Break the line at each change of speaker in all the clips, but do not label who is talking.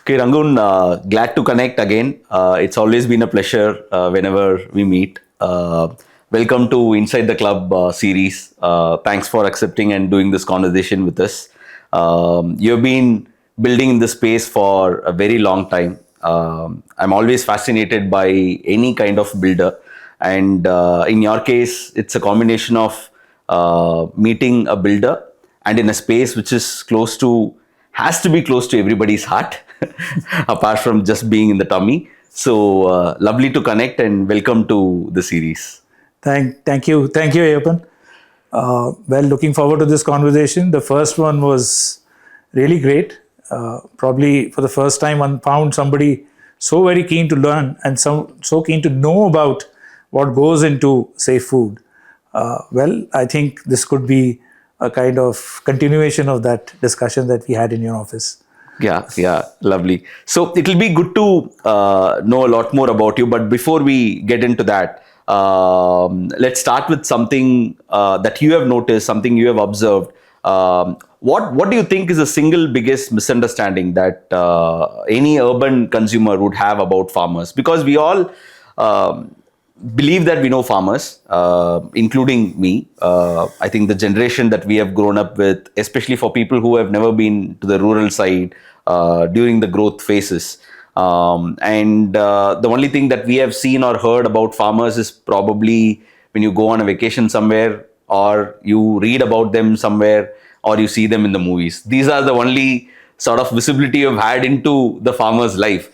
Okay, Rangun, glad to connect again. It's always been a pleasure whenever we meet. Welcome to Inside the Club series. Thanks for accepting and doing this conversation with us. You've been building in this space for a very long time. I'm always fascinated by any kind of builder. And in your case, it's a combination of meeting a builder and in a space which is has to be close to everybody's heart, apart from just being in the tummy. So lovely to connect and welcome to the series.
Thank you, Ayyappan. Well, looking forward to this conversation. The first one was really great. Probably for the first time, I found somebody so very keen to learn and so keen to know about what goes into safe food. Well, I think this could be a kind of continuation of that discussion that we had in your office.
Yeah, lovely. So it'll be good to know a lot more about you. But before we get into that, let's start with something that you have noticed, something you have observed. What do you think is the single biggest misunderstanding that any urban consumer would have about farmers? Because we all believe that we know farmers, including me. I think the generation that we have grown up with, especially for people who have never been to the rural side during the growth phases. And the only thing that we have seen or heard about farmers is probably when you go on a vacation somewhere, or you read about them somewhere, or you see them in the movies. These are the only sort of visibility you've had into the farmer's life.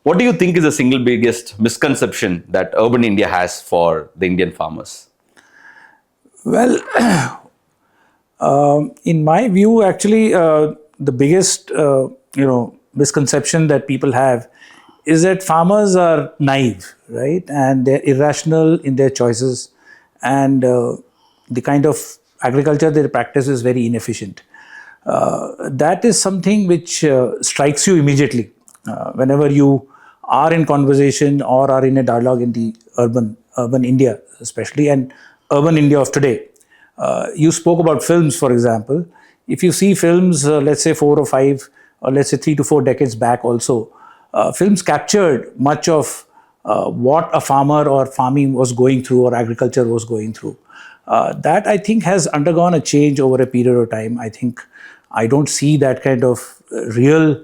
What do you think is the single biggest misconception that urban India has for the Indian farmers?
Well, in my view, actually, the biggest misconception that people have is that farmers are naive, right? And they're irrational in their choices, and the kind of agriculture they practice is very inefficient. That is something which strikes you immediately whenever you are in conversation or are in a dialogue in the urban India, especially, and urban India of today. You spoke about films, for example. If you see films, let's say 4 or 5, or let's say 3 to 4 decades back also, films captured much of what a farmer or farming was going through or agriculture was going through. That, I think, has undergone a change over a period of time. I don't see that kind of real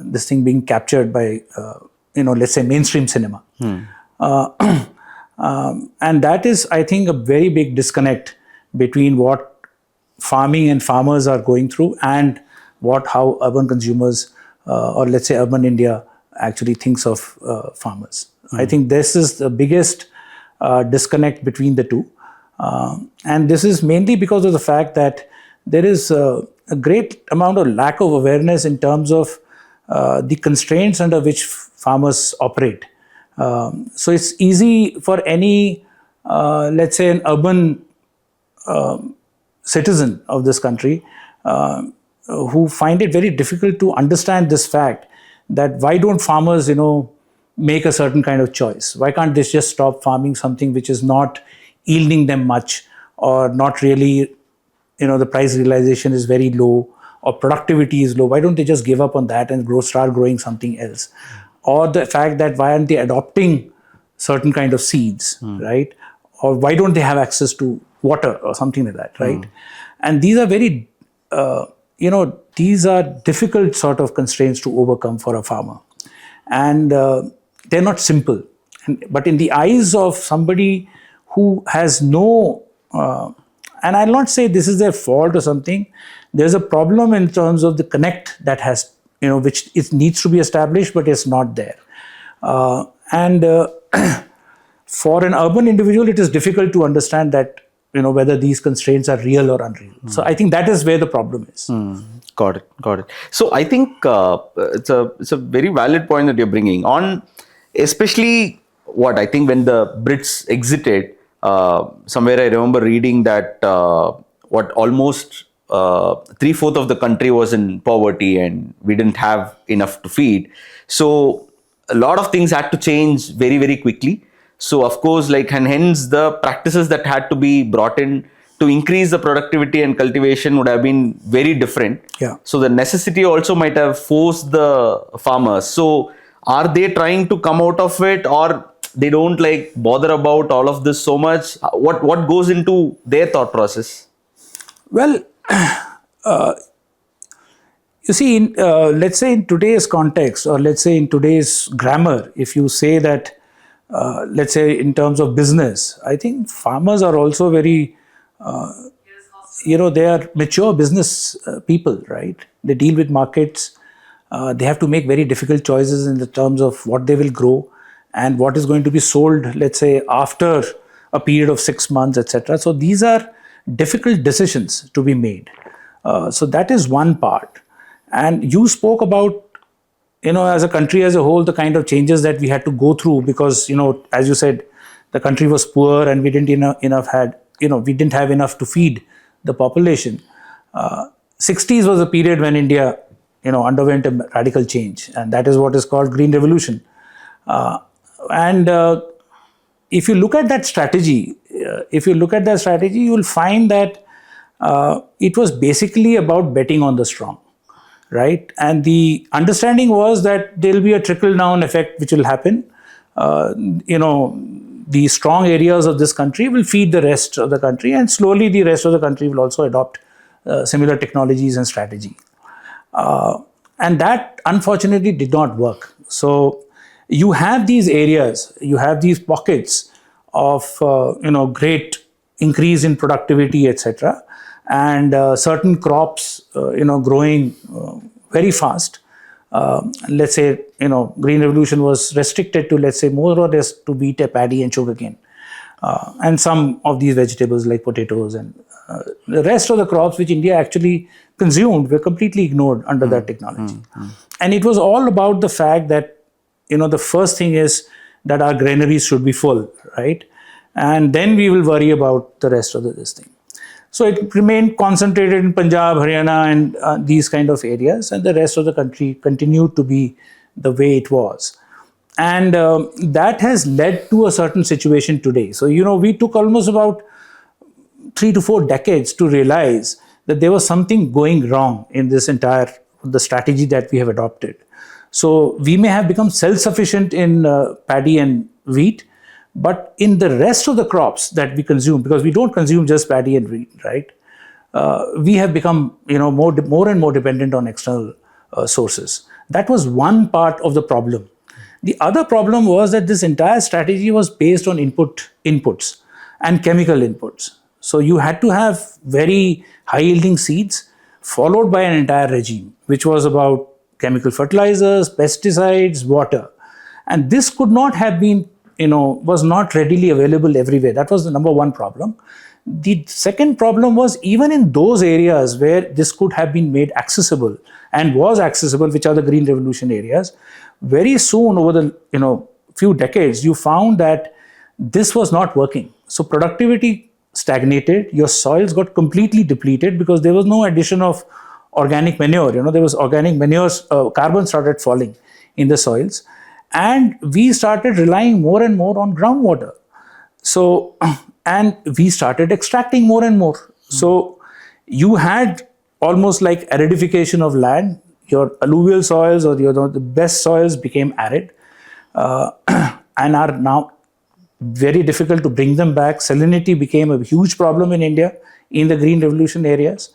this thing being captured by, let's say mainstream cinema. And that is, I think, a very big disconnect between what farming and farmers are going through and how urban consumers or let's say urban India actually thinks of farmers. I think this is the biggest disconnect between the two. And this is mainly because of the fact that there is a great amount of lack of awareness in terms of the constraints under which farmers operate. So it's easy for any, let's say, an urban citizen of this country who find it very difficult to understand this fact that why don't farmers, make a certain kind of choice? Why can't they just stop farming something which is not yielding them much, or not really, the price realization is very low, or productivity is low? Why don't they just give up on that and start growing something else? Or the fact that why aren't they adopting certain kind of seeds, right? Or why don't they have access to water or something like that, right? And these are very, these are difficult sort of constraints to overcome for a farmer. And they're not simple. But in the eyes of somebody who has no, and I'll not say this is their fault or something, there's a problem in terms of the connect that has, which it needs to be established, but it's not there. For an urban individual, it is difficult to understand that, whether these constraints are real or unreal. So I think that is where the problem is.
Got it. So I think it's a very valid point that you're bringing on, especially what I think when the Brits exited, somewhere I remember reading that almost 3/4 of the country was in poverty and we didn't have enough to feed. So a lot of things had to change very, very quickly. So of course, and hence the practices that had to be brought in to increase the productivity and cultivation would have been very different.
Yeah.
So the necessity also might have forced the farmers. So are they trying to come out of it, or they don't like bother about all of this so much? What goes into their thought process?
Well, you see, let's say in today's context, or let's say in today's grammar, if you say that, let's say in terms of business, I think farmers are also very, they are mature business people, right? They deal with markets. They have to make very difficult choices in the terms of what they will grow and what is going to be sold, let's say, after a period of 6 months, etc. So these are difficult decisions to be made. So that is one part. And you spoke about, as a country as a whole, the kind of changes that we had to go through because, as you said, the country was poor and we didn't have enough to feed the population. 60s was a period when India, underwent a radical change, and that is what is called Green Revolution. And if you look at that strategy, you will find that it was basically about betting on the strong. Right, and the understanding was that there will be a trickle-down effect which will happen. The strong areas of this country will feed the rest of the country, and slowly the rest of the country will also adopt similar technologies and strategy. And that unfortunately did not work. So you have these areas, you have these pockets of great increase in productivity, etc., and certain crops growing very fast. Let's say Green Revolution was restricted to, let's say, more or less to wheat, paddy and sugarcane, and some of these vegetables like potatoes, and the rest of the crops which India actually consumed were completely ignored under that technology. And it was all about the fact that the first thing is that our granaries should be full, right? And then we will worry about the rest of this thing. So it remained concentrated in Punjab, Haryana, and these kind of areas, and the rest of the country continued to be the way it was. And that has led to a certain situation today. So, we took almost about 3 to 4 decades to realize that there was something going wrong in the strategy that we have adopted. So we may have become self-sufficient in paddy and wheat, but in the rest of the crops that we consume, because we don't consume just paddy and wheat, right? We have become, more and more dependent on external sources. That was one part of the problem. The other problem was that this entire strategy was based on inputs and chemical inputs. So you had to have very high-yielding seeds, followed by an entire regime, which was about chemical fertilizers, pesticides, water. And this could not have been was not readily available everywhere. That was the number one problem. The second problem was, even in those areas where this could have been made accessible and was accessible, which are the Green Revolution areas, very soon over the few decades, you found that this was not working. So productivity stagnated, your soils got completely depleted because there was no addition of organic manure. There was organic manures, carbon started falling in the soils. And we started relying more and more on groundwater. So, and we started extracting more and more. So you had almost like aridification of land. Your alluvial soils or the best soils became arid and are now very difficult to bring them back. Salinity became a huge problem in India in the Green Revolution areas.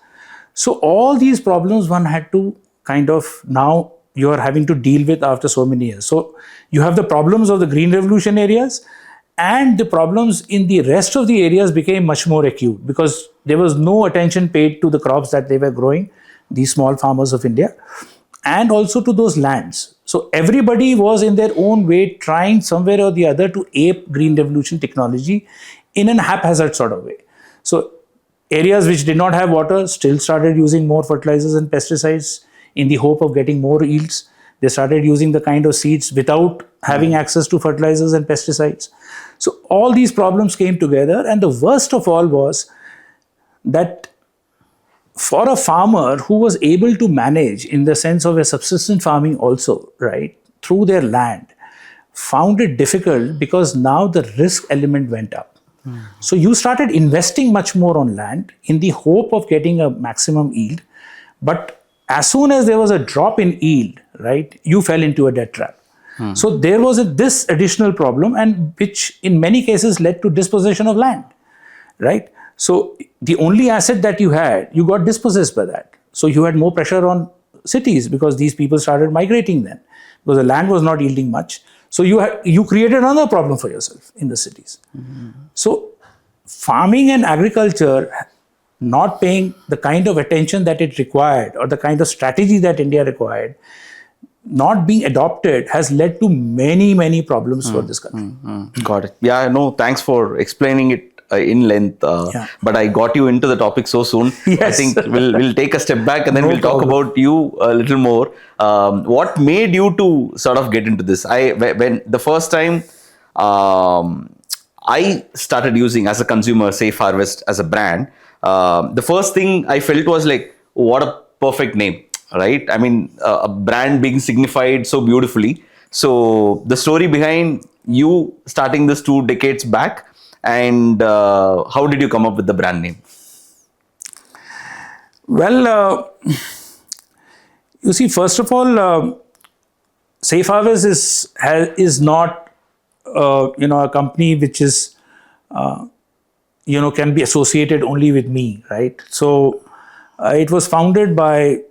So all these problems one had to kind of now you are having to deal with after so many years. So you have the problems of the Green Revolution areas, and the problems in the rest of the areas became much more acute because there was no attention paid to the crops that they were growing, these small farmers of India, and also to those lands. So everybody was in their own way trying somewhere or the other to ape Green Revolution technology in a haphazard sort of way. So areas which did not have water still started using more fertilizers and pesticides in the hope of getting more yields. They started using the kind of seeds without having access to fertilizers and pesticides. So all these problems came together, and the worst of all was that for a farmer who was able to manage in the sense of a subsistence farming also, right, through their land, found it difficult because now the risk element went up. So you started investing much more on land in the hope of getting a maximum yield. But as soon as there was a drop in yield, right, you fell into a debt trap. So there was this additional problem, and which in many cases led to dispossession of land, right? So the only asset that you had, you got dispossessed by that. So you had more pressure on cities because these people started migrating then, because the land was not yielding much. So you created another problem for yourself in the cities. So farming and agriculture not paying the kind of attention that it required, or the kind of strategy that India required, not being adopted, has led to many problems for this country.
Got it. Yeah, no, thanks for explaining it in length. But I got you into the topic so soon.
Yes.
I think we'll take a step back and then
No
we'll talk
problem.
about you a little more. What made you to sort of get into this? When the first time I started using as a consumer Safe Harvest as a brand, the first thing I felt was like, what a perfect name, right? I mean, a brand being signified so beautifully. So the story behind you starting this 2 decades back, and how did you come up with the brand name?
Well, you see, first of all, Safe Harvest is not a company which is can be associated only with me, right? So it was founded by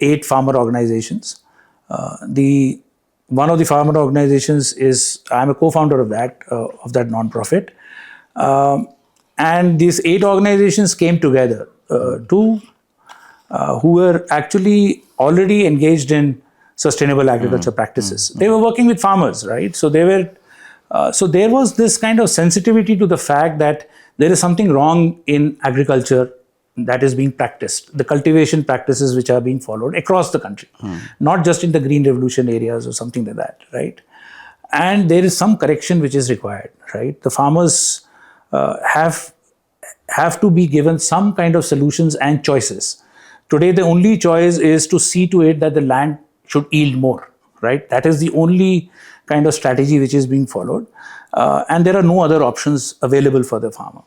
8 farmer organizations. One of the farmer organizations is, I'm a co-founder of that non-profit. And these 8 organizations came together who were actually already engaged in sustainable agriculture practices. They were working with farmers, right? So so there was this kind of sensitivity to the fact that there is something wrong in agriculture that is being practiced, the cultivation practices which are being followed across the country, not just in the green revolution areas or something like that, right? And there is some correction which is required, right? The farmers have to be given some kind of solutions and choices. Today, the only choice is to see to it that the land should yield more, right? That is the only kind of strategy which is being followed. And there are no other options available for the farmer.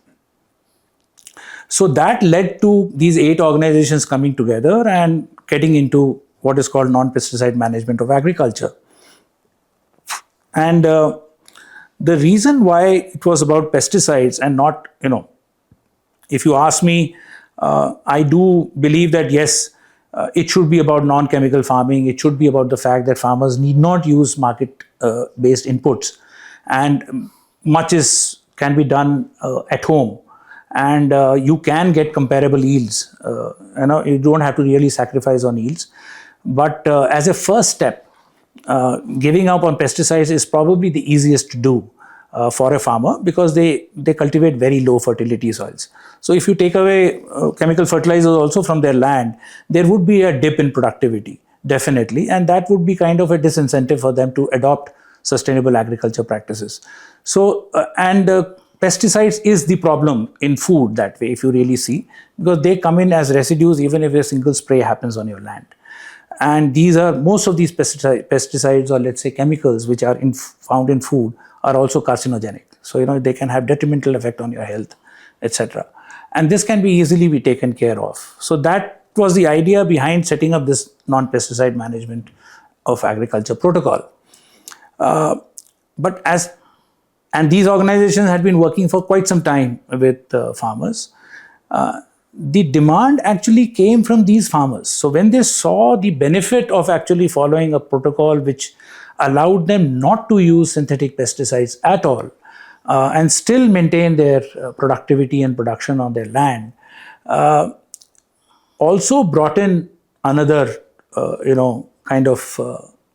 So that led to these 8 organizations coming together and getting into what is called non-pesticide management of agriculture. And the reason why it was about pesticides and not, if you ask me, I do believe that yes, it should be about non-chemical farming. It should be about the fact that farmers need not use market-based inputs, and much can be done at home, and you can get comparable yields. You don't have to really sacrifice on yields, but as a first step, giving up on pesticides is probably the easiest to do for a farmer, because they cultivate very low fertility soils. So if you take away chemical fertilizers also from their land, there would be a dip in productivity, definitely, and that would be kind of a disincentive for them to adopt sustainable agriculture practices. So pesticides is the problem in food that way, if you really see, because they come in as residues even if a single spray happens on your land. And most of these pesticides, or let's say chemicals which are found in food, are also carcinogenic. So they can have detrimental effect on your health, etc. And this can easily be taken care of. So that was the idea behind setting up this non-pesticide management of agriculture protocol. And these organizations had been working for quite some time with farmers. The demand actually came from these farmers. So when they saw the benefit of actually following a protocol which allowed them not to use synthetic pesticides at all, and still maintain their productivity and production on their land, also brought in another, kind of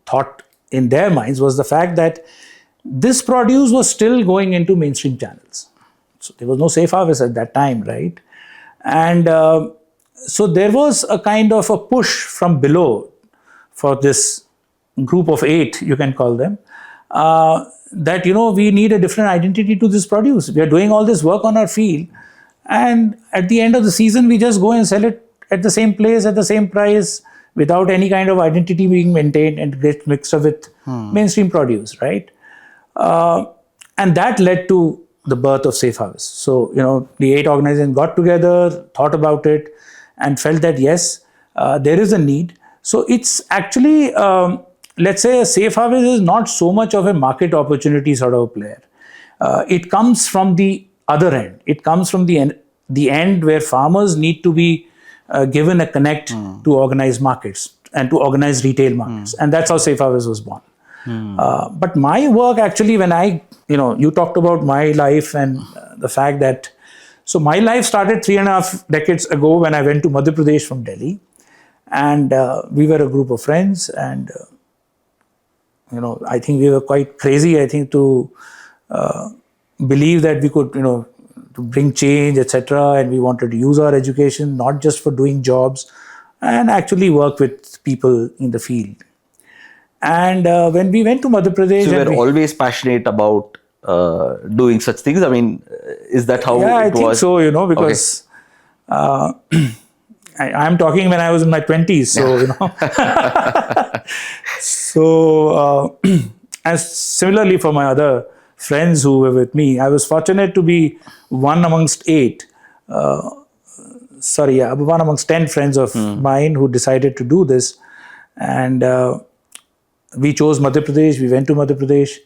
thought in their minds, was the fact that this produce was still going into mainstream channels. So there was no Safe Harvest at that time, right? And so there was a kind of a push from below for this group of 8, you can call them, that, we need a different identity to this produce. We are doing all this work on our field, and at the end of the season, we just go and sell it at the same place, at the same price, without any kind of identity being maintained, and get mixed up with mainstream produce, right? And that led to the birth of Safe Harvest. So, the 8 organizations got together, thought about it, and felt that yes, there is a need. So it's actually, let's say, a Safe Harvest is not so much of a market opportunity sort of player. It comes from the other end. It comes from the end where farmers need to be given a connect to organize markets and to organize retail markets. And that's how Safe Harvest was born. But my work actually, when you talked about my life and the fact that, so my life started 3.5 decades ago when I went to Madhya Pradesh from Delhi. And we were a group of friends, and I think we were quite crazy, I think, to believe that we could, to bring change, etc. And we wanted to use our education not just for doing jobs, and actually work with people in the field. And when we went to Madhya Pradesh,
so you were always passionate about doing such things. I mean, is that how?
Yeah, I
it
think
was?
so. Because. I'm talking when I was in my 20s, so and similarly for my other friends who were with me, I was fortunate to be one amongst 8. One amongst 10 friends of mine who decided to do this, and we chose Madhya Pradesh. We went to Madhya Pradesh,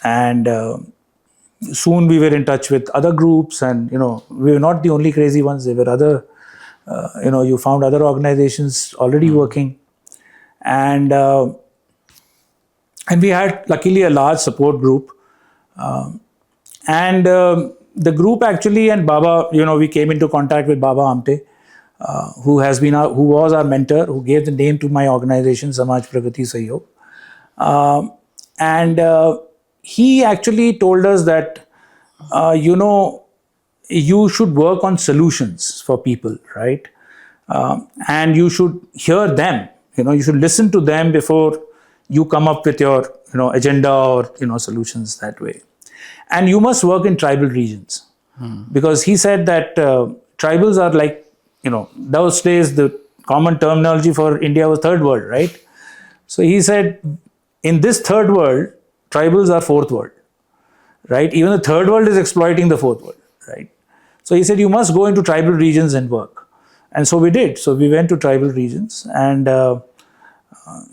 and soon we were in touch with other groups, and we were not the only crazy ones. There were other. You found other organizations already working, and we had luckily a large support group, and the group actually, and Baba, we came into contact with Baba Amte, who was our mentor, who gave the name to my organization, Samaj Pragati Sahyog, and he actually told us that you should work on solutions for people, right? And you should hear them. You should listen to them before you come up with your, agenda or, solutions that way. And you must work in tribal regions, because he said that tribals are like, those days the common terminology for India was third world, right? So he said, in this third world, tribals are fourth world, right? Even the third world is exploiting the fourth world, right? So he said, you must go into tribal regions and work. And so we did. So we went to tribal regions. And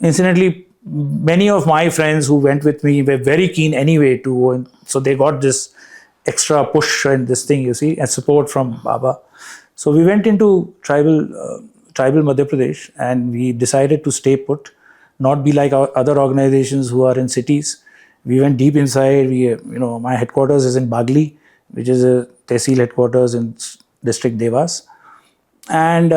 incidentally, many of my friends who went with me were very keen anyway to go. And so they got this extra push and this thing, and support from Baba. So we went into tribal Madhya Pradesh, and we decided to stay put, not be like our other organizations who are in cities. We went deep inside. My headquarters is in Bagli, which is a Tehsil headquarters in district Devas. And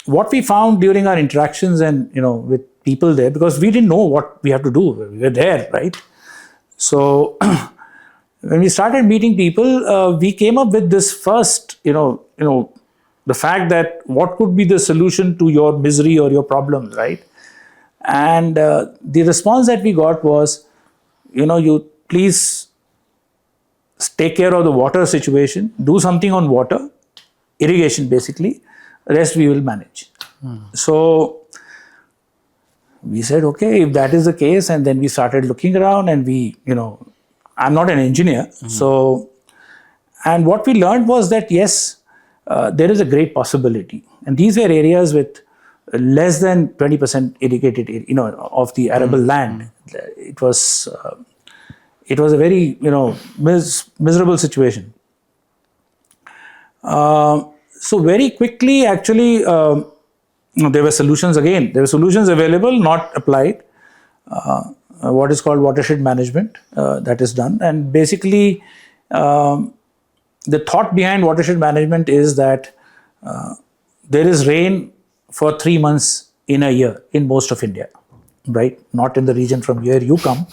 what we found during our interactions and, with people there, because we didn't know what we have to do. We were there, right? So when we started meeting people, we came up with this first, the fact that what could be the solution to your misery or your problems, right? And the response that we got was, you please take care of the water situation, do something on water, irrigation basically, rest we will manage. So we said, okay, if that is the case, and then we started looking around, and I'm not an engineer. So, and what we learned was that, yes, there is a great possibility. And these were areas with less than 20% irrigated, of the arable land. It was a very, miserable situation. So very quickly, actually, there were solutions again. There were solutions available, not applied. What is called watershed management, that is done. And basically, the thought behind watershed management is that there is rain for 3 months in a year in most of India, right? Not in the region from where you come.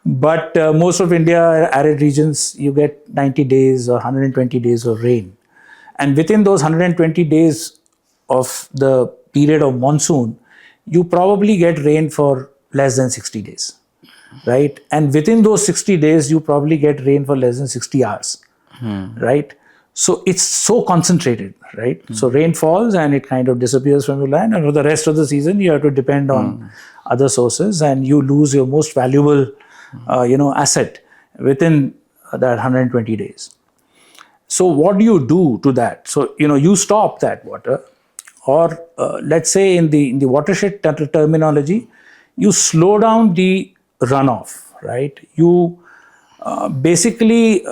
But most of India, arid regions, you get 90 days or 120 days of rain. And within those 120 days of the period of monsoon, you probably get rain for less than 60 days, right? And within those 60 days, you probably get rain for less than 60 hours, right? So it's so concentrated, right? So rain falls and it kind of disappears from your land. And for the rest of the season, you have to depend on other sources, and you lose your most valuable asset within that 120 days. So what do you do to that? So you stop that water, or let's say in the watershed terminology, you slow down the runoff, right? You basically,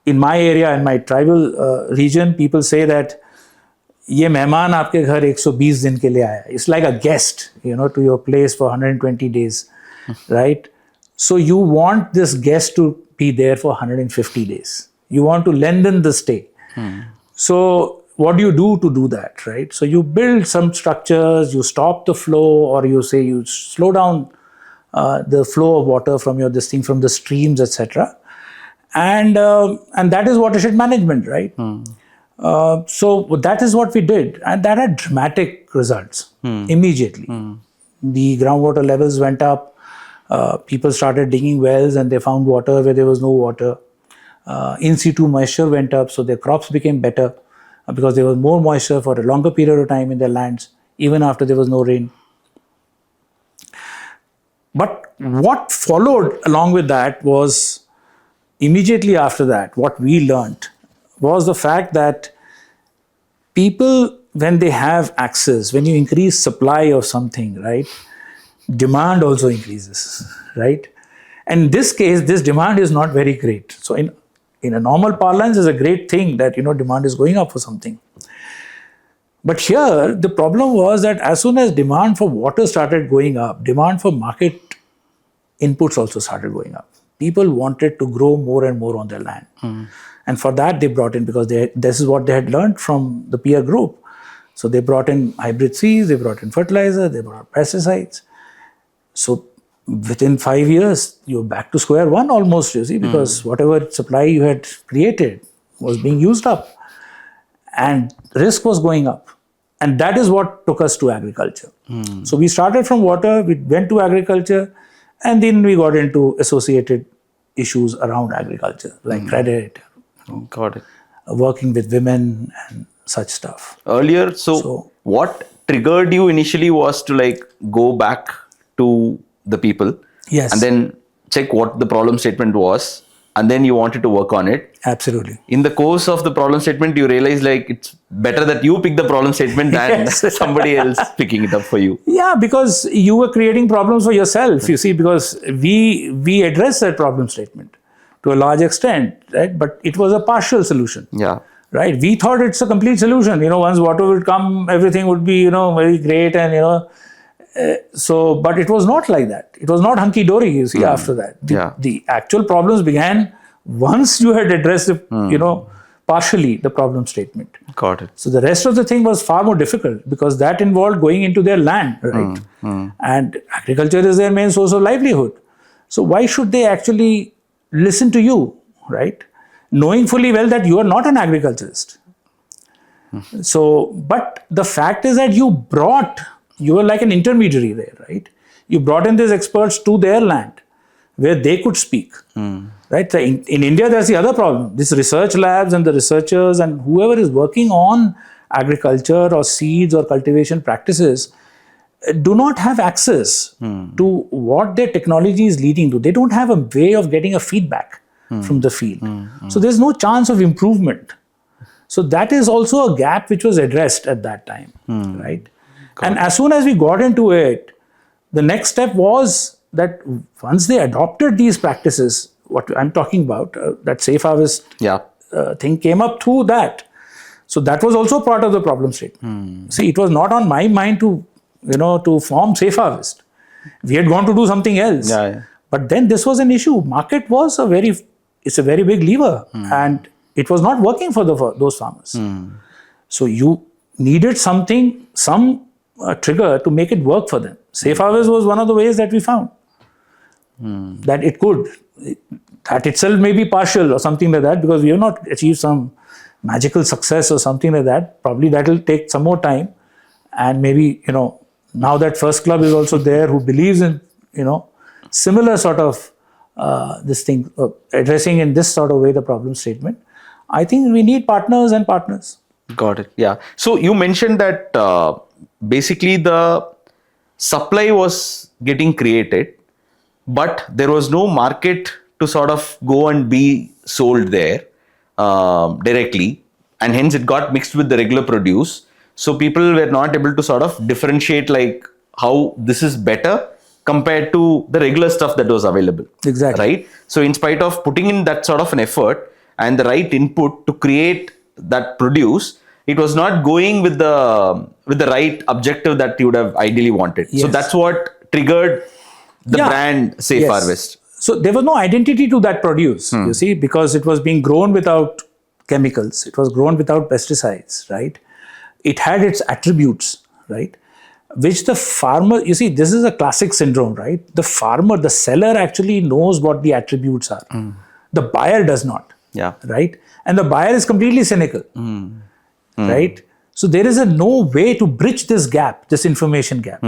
in my area, in my tribal region, people say that ये मेहमान आपके घर 120 दिन के लिए आया. It's like a guest, to your place for 120 days, right? So you want this guest to be there for 150 days. You want to lengthen the stay. So what do you do that, right? So you build some structures, you stop the flow, or you say you slow down the flow of water from from the streams, etc. And that is watershed management, right? So that is what we did, and that had dramatic results immediately. The groundwater levels went up. People started digging wells, and they found water where there was no water. In situ moisture went up, so their crops became better because there was more moisture for a longer period of time in their lands, even after there was no rain. But what followed along with that was, immediately after that, what we learned was the fact that people, when they have access, when you increase supply of something, right, demand also increases, right? And in this case, this demand is not very great. So in a normal parlance, it's a great thing that, demand is going up for something. But here, the problem was that as soon as demand for water started going up, demand for market inputs also started going up. People wanted to grow more and more on their land. And for that, they brought in, because this is what they had learned from the peer group. So they brought in hybrid seeds, they brought in fertilizer, they brought pesticides. So within 5 years, you're back to square one almost, you see, because whatever supply you had created was being used up, and risk was going up. And that is what took us to agriculture. So we started from water, we went to agriculture, and then we got into associated issues around agriculture, like credit,
Got it.
working with women and such stuff.
Earlier, so what triggered you initially was to go back to the people,
Yes.
and then check what the problem statement was, and then you wanted to work on it.
Absolutely.
In the course of the problem statement, you realize it's better that you pick the problem statement than somebody else picking it up for you.
Yeah, because you were creating problems for yourself, you see, because we addressed that problem statement to a large extent, right? But it was a partial solution.
Yeah.
Right? We thought it's a complete solution. Once water would come, everything would be, very great, and but it was not like that. It was not hunky dory, you see, after that. The actual problems began once you had addressed, partially the problem statement.
Got it.
So the rest of the thing was far more difficult, because that involved going into their land, right? And agriculture is their main source of livelihood. So why should they actually listen to you, right? Knowing fully well that you are not an agriculturist. So, but the fact is that you were like an intermediary there, right? You brought in these experts to their land where they could speak, right? In India, there's the other problem. These research labs and the researchers and whoever is working on agriculture or seeds or cultivation practices do not have access to what their technology is leading to. They don't have a way of getting a feedback from the field. So there's no chance of improvement. So that is also a gap which was addressed at that time, right? And as soon as we got into it, the next step was that once they adopted these practices, what I'm talking about, that safe harvest thing came up through that. So that was also part of the problem statement. See, it was not on my mind to form safe harvest. We had gone to do something else. But then this was an issue. Market was it's a very big lever, and it was not working for those farmers. So you needed some trigger to make it work for them. Safe harvest was one of the ways that we found that it could. That itself may be partial or something like that, because we have not achieved some magical success or something like that. Probably that will take some more time, and maybe now that FirstClub is also there, who believes in similar sort of this thing, addressing in this sort of way the problem statement. I think we need partners and partners.
Got it. Yeah. So you mentioned that basically the supply was getting created, but there was no market to sort of go and be sold there directly, and hence it got mixed with the regular produce. So people were not able to sort of differentiate like how this is better compared to the regular stuff that was available.
Exactly.
Right. So in spite of putting in that sort of an effort and the right input to create that produce, it was not going with the right objective that you would have ideally wanted. So
Yes.
that's what triggered the
Yeah.
brand Safe
Yes.
Harvest.
So there was no identity to that produce, you see, because it was being grown without chemicals. It was grown without pesticides, right? It had its attributes, right? Which the farmer, you see, this is a classic syndrome, right? The farmer, the seller actually knows what the attributes are. The buyer does not,
Yeah.
right? And the buyer is completely cynical, right? So there is no way to bridge this gap, this information gap,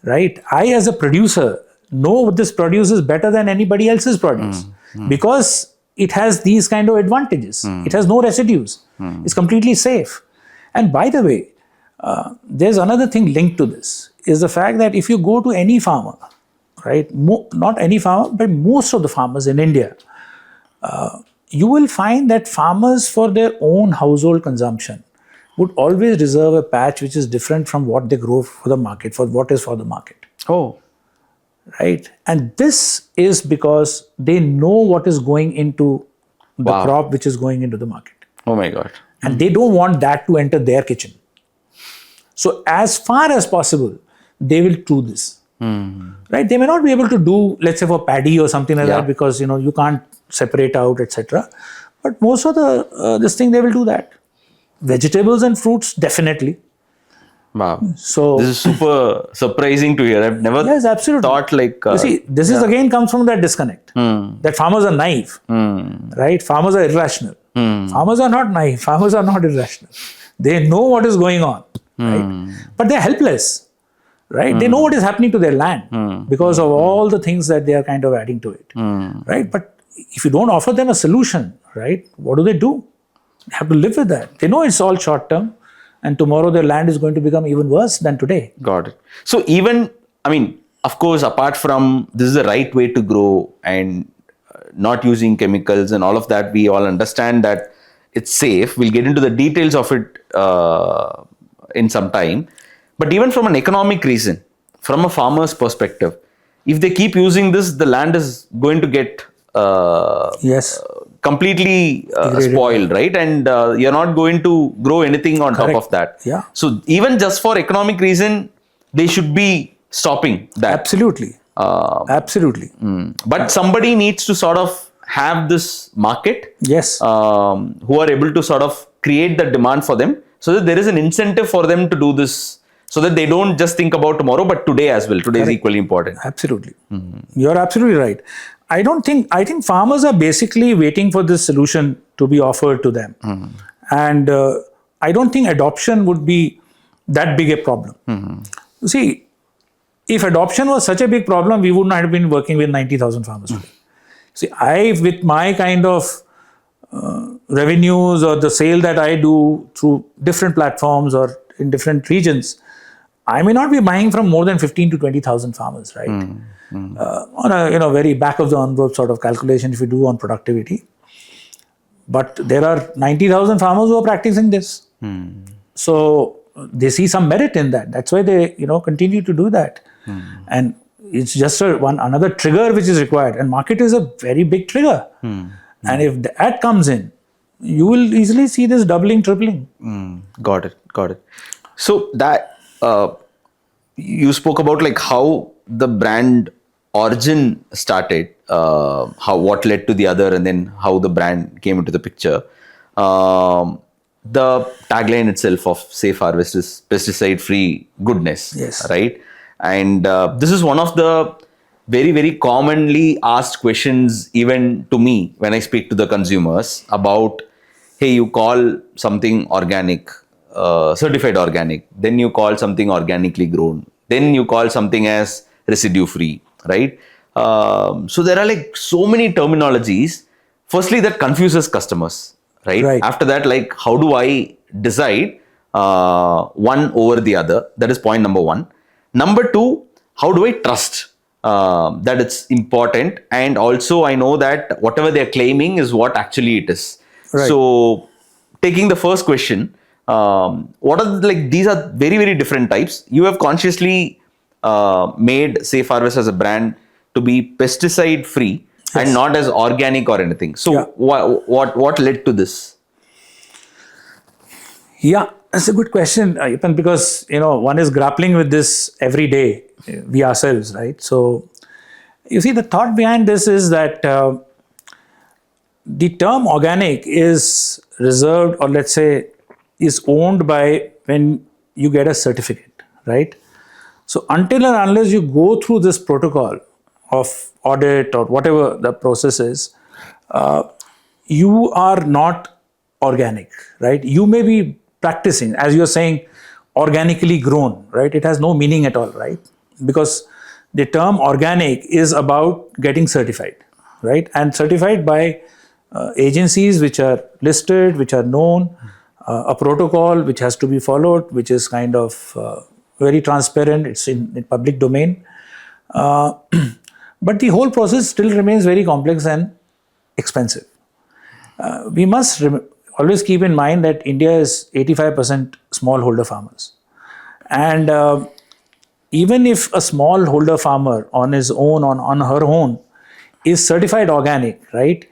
right? I, as a producer, know this produce is better than anybody else's produce because it has these kind of advantages. It has no residues. It's completely safe. And by the way, there's another thing linked to this, is the fact that if you go to any farmer, right, not any farmer, but most of the farmers in India, you will find that farmers for their own household consumption would always reserve a patch which is different from what they grow for the market, for what is for the market.
Oh.
Right? And this is because they know what is going into the
Wow.
crop which is going into the market.
Oh my God.
And they don't want that to enter their kitchen. So as far as possible, they will do this. Right? They may not be able to do, let's say, for paddy or something like
Yeah.
that, because you can't separate out, etc. But most of the this thing, they will do that. Vegetables and fruits, definitely.
Wow.
So
This is super surprising to hear. I've never
yes, absolutely.
thought like.
You see, this is again comes from that disconnect. That farmers are naive, right? Farmers are irrational. Farmers are not naive. Farmers are not irrational. They know what is going on, right? But they're helpless, right? They know what is happening to their land because of all the things that they are kind of adding to it, right? But if you don't offer them a solution, right, what do? They have to live with that. They know it's all short term, and tomorrow their land is going to become even worse than today.
Got it. So even, I mean, of course, apart from this is the right way to grow and not using chemicals and all of that, we all understand that it's safe. We'll get into the details of it in some time. But even from an economic reason, from a farmer's perspective, if they keep using this, the land is going to get
Yes.
completely spoiled, right? And you're not going to grow anything on top of that.
Yeah.
So even just for economic reason, they should be stopping that.
Absolutely. Absolutely.
But somebody needs to sort of have this market
Yes.
who are able to sort of create the demand for them, so that there is an incentive for them to do this, so that they don't just think about tomorrow, but today as well. Today is equally important.
Absolutely. You're absolutely right. I think farmers are basically waiting for this solution to be offered to them. And I don't think adoption would be that big a problem. You see, if adoption was such a big problem, we would not have been working with 90,000 farmers today. See, with my kind of revenues or the sale that I do through different platforms or in different regions, I may not be buying from more than 15 to 20,000 farmers, right? On a very back of the envelope sort of calculation if you do on productivity. But there are 90,000 farmers who are practicing this. So they see some merit in that. That's why they continue to do that. And it's just another trigger which is required. And market is a very big trigger. And if that comes in, you will easily see this doubling, tripling.
Got it. So that you spoke about like how the brand origin started, what led to the other, and then how the brand came into the picture. The tagline itself of Safe Harvest is pesticide-free goodness.
Yes.
Right. And this is one of the very, very commonly asked questions, even to me, when I speak to the consumers about, hey, you call something organic, certified organic, then you call something organically grown, then you call something as residue free, right? So there are like so many terminologies. Firstly, that confuses customers, right? After that, like, how do I decide one over the other? That is point number one. Number two, how do I trust that it's important, and also I know that whatever they're claiming is what actually it is.
Right.
So taking the first question, what are like these are very very different types. You have consciously made Safe Harvest as a brand to be pesticide free and
Yes.
not as organic or anything. So
Yeah.
what led to this?
Yeah, that's a good question, Ipan, because one is grappling with this every day, we ourselves, right? So you see, the thought behind this is that the term organic is reserved, or let's say, is owned by when you get a certificate, right? So until and unless you go through this protocol of audit or whatever the process is, you are not organic, right? You may be practicing, as you're saying, organically grown, right? It has no meaning at all, right? Because the term organic is about getting certified, right? And certified by agencies which are listed, which are known, a protocol which has to be followed, which is kind of very transparent, it's in public domain. But the whole process still remains very complex and expensive. We must always keep in mind that India is 85% smallholder farmers. And even if a smallholder farmer on his own, on her own, is certified organic, right?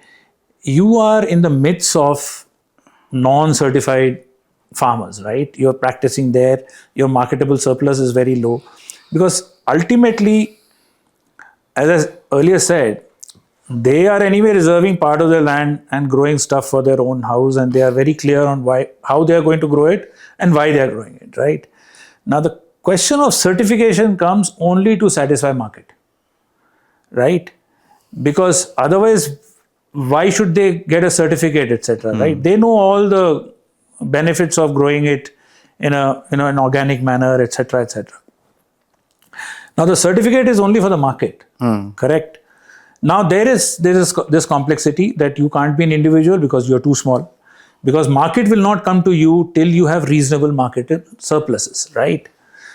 You are in the midst of non-certified farmers, right? You're practicing there, your marketable surplus is very low. Because ultimately, as I earlier said, they are anyway reserving part of their land and growing stuff for their own house, and they are very clear on how they are going to grow it and why they are growing it, right? Now the question of certification comes only to satisfy market, right? Because otherwise, why should they get a certificate, etc., right? They know all the benefits of growing it in an organic manner, etc., etc. Now the certificate is only for the market, correct? Now there is this complexity that you can't be an individual because you're too small, because market will not come to you till you have reasonable market surpluses, right?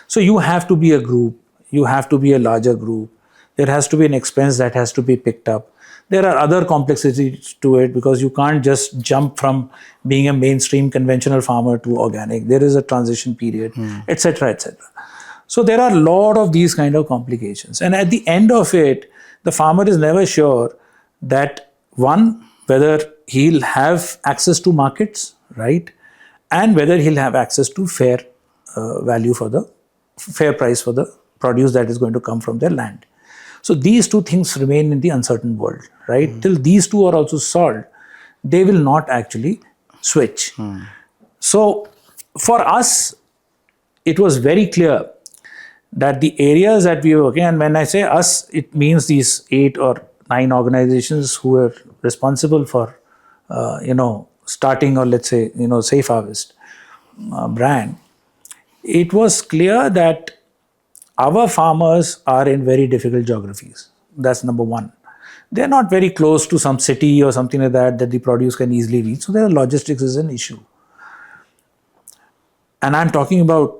So you have to be a group, you have to be a larger group. There has to be an expense that has to be picked up. There are other complexities to it because you can't just jump from being a mainstream conventional farmer to organic. There is a transition period, etc., etc. So there are a lot of these kind of complications. And at the end of it, the farmer is never sure that, one, whether he'll have access to markets, right? And whether he'll have access to fair value for the fair price for the produce that is going to come from their land. So these two things remain in the uncertain world, right? Till these two are also solved, they will not actually switch. So for us, it was very clear that the areas that we were working, and when I say us, it means these 8 or 9 organizations who were responsible for, starting, or let's say, Safe Harvest brand. It was clear that our farmers are in very difficult geographies. That's number one. They're not very close to some city or something like that the produce can easily reach. So their logistics is an issue. And I'm talking about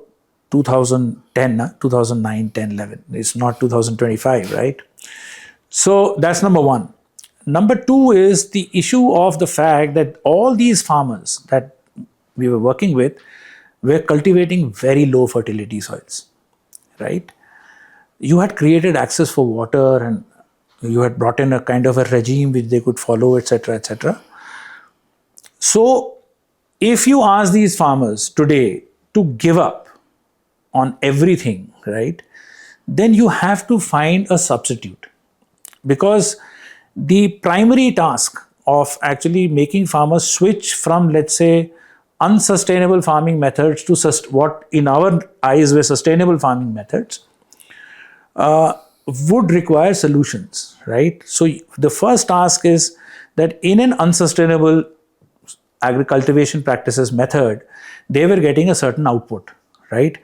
2010, 2009, 10, 11. It's not 2025, right? So that's number one. Number two is the issue of the fact that all these farmers that we were working with were cultivating very low fertility soils, right? You had created access for water, and you had brought in a kind of a regime which they could follow, etc., etc. So if you ask these farmers today to give up on everything, right, then you have to find a substitute, because the primary task of actually making farmers switch from, let's say, unsustainable farming methods to what in our eyes were sustainable farming methods would require solutions, right? So the first task is that in an unsustainable agricultivation practices method, they were getting a certain output, right?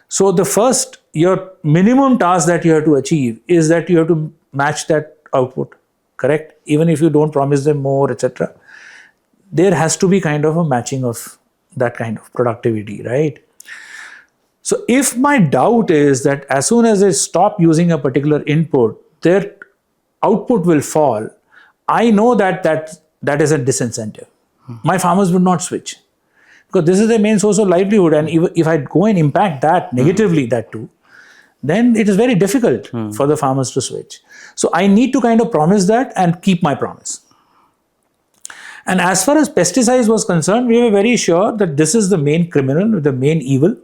So the first, your minimum task that you have to achieve is that you have to match that output, correct? Even if you don't promise them more, etc. There has to be kind of a matching of that kind of productivity, right? So if my doubt is that as soon as they stop using a particular input, their output will fall, I know that is a disincentive. My farmers would not switch because this is their main source of livelihood. And if I go and impact that negatively, that too, then it is very difficult for the farmers to switch. So I need to kind of promise that and keep my promise. And as far as pesticides was concerned, we were very sure that this is the main criminal, the main evil.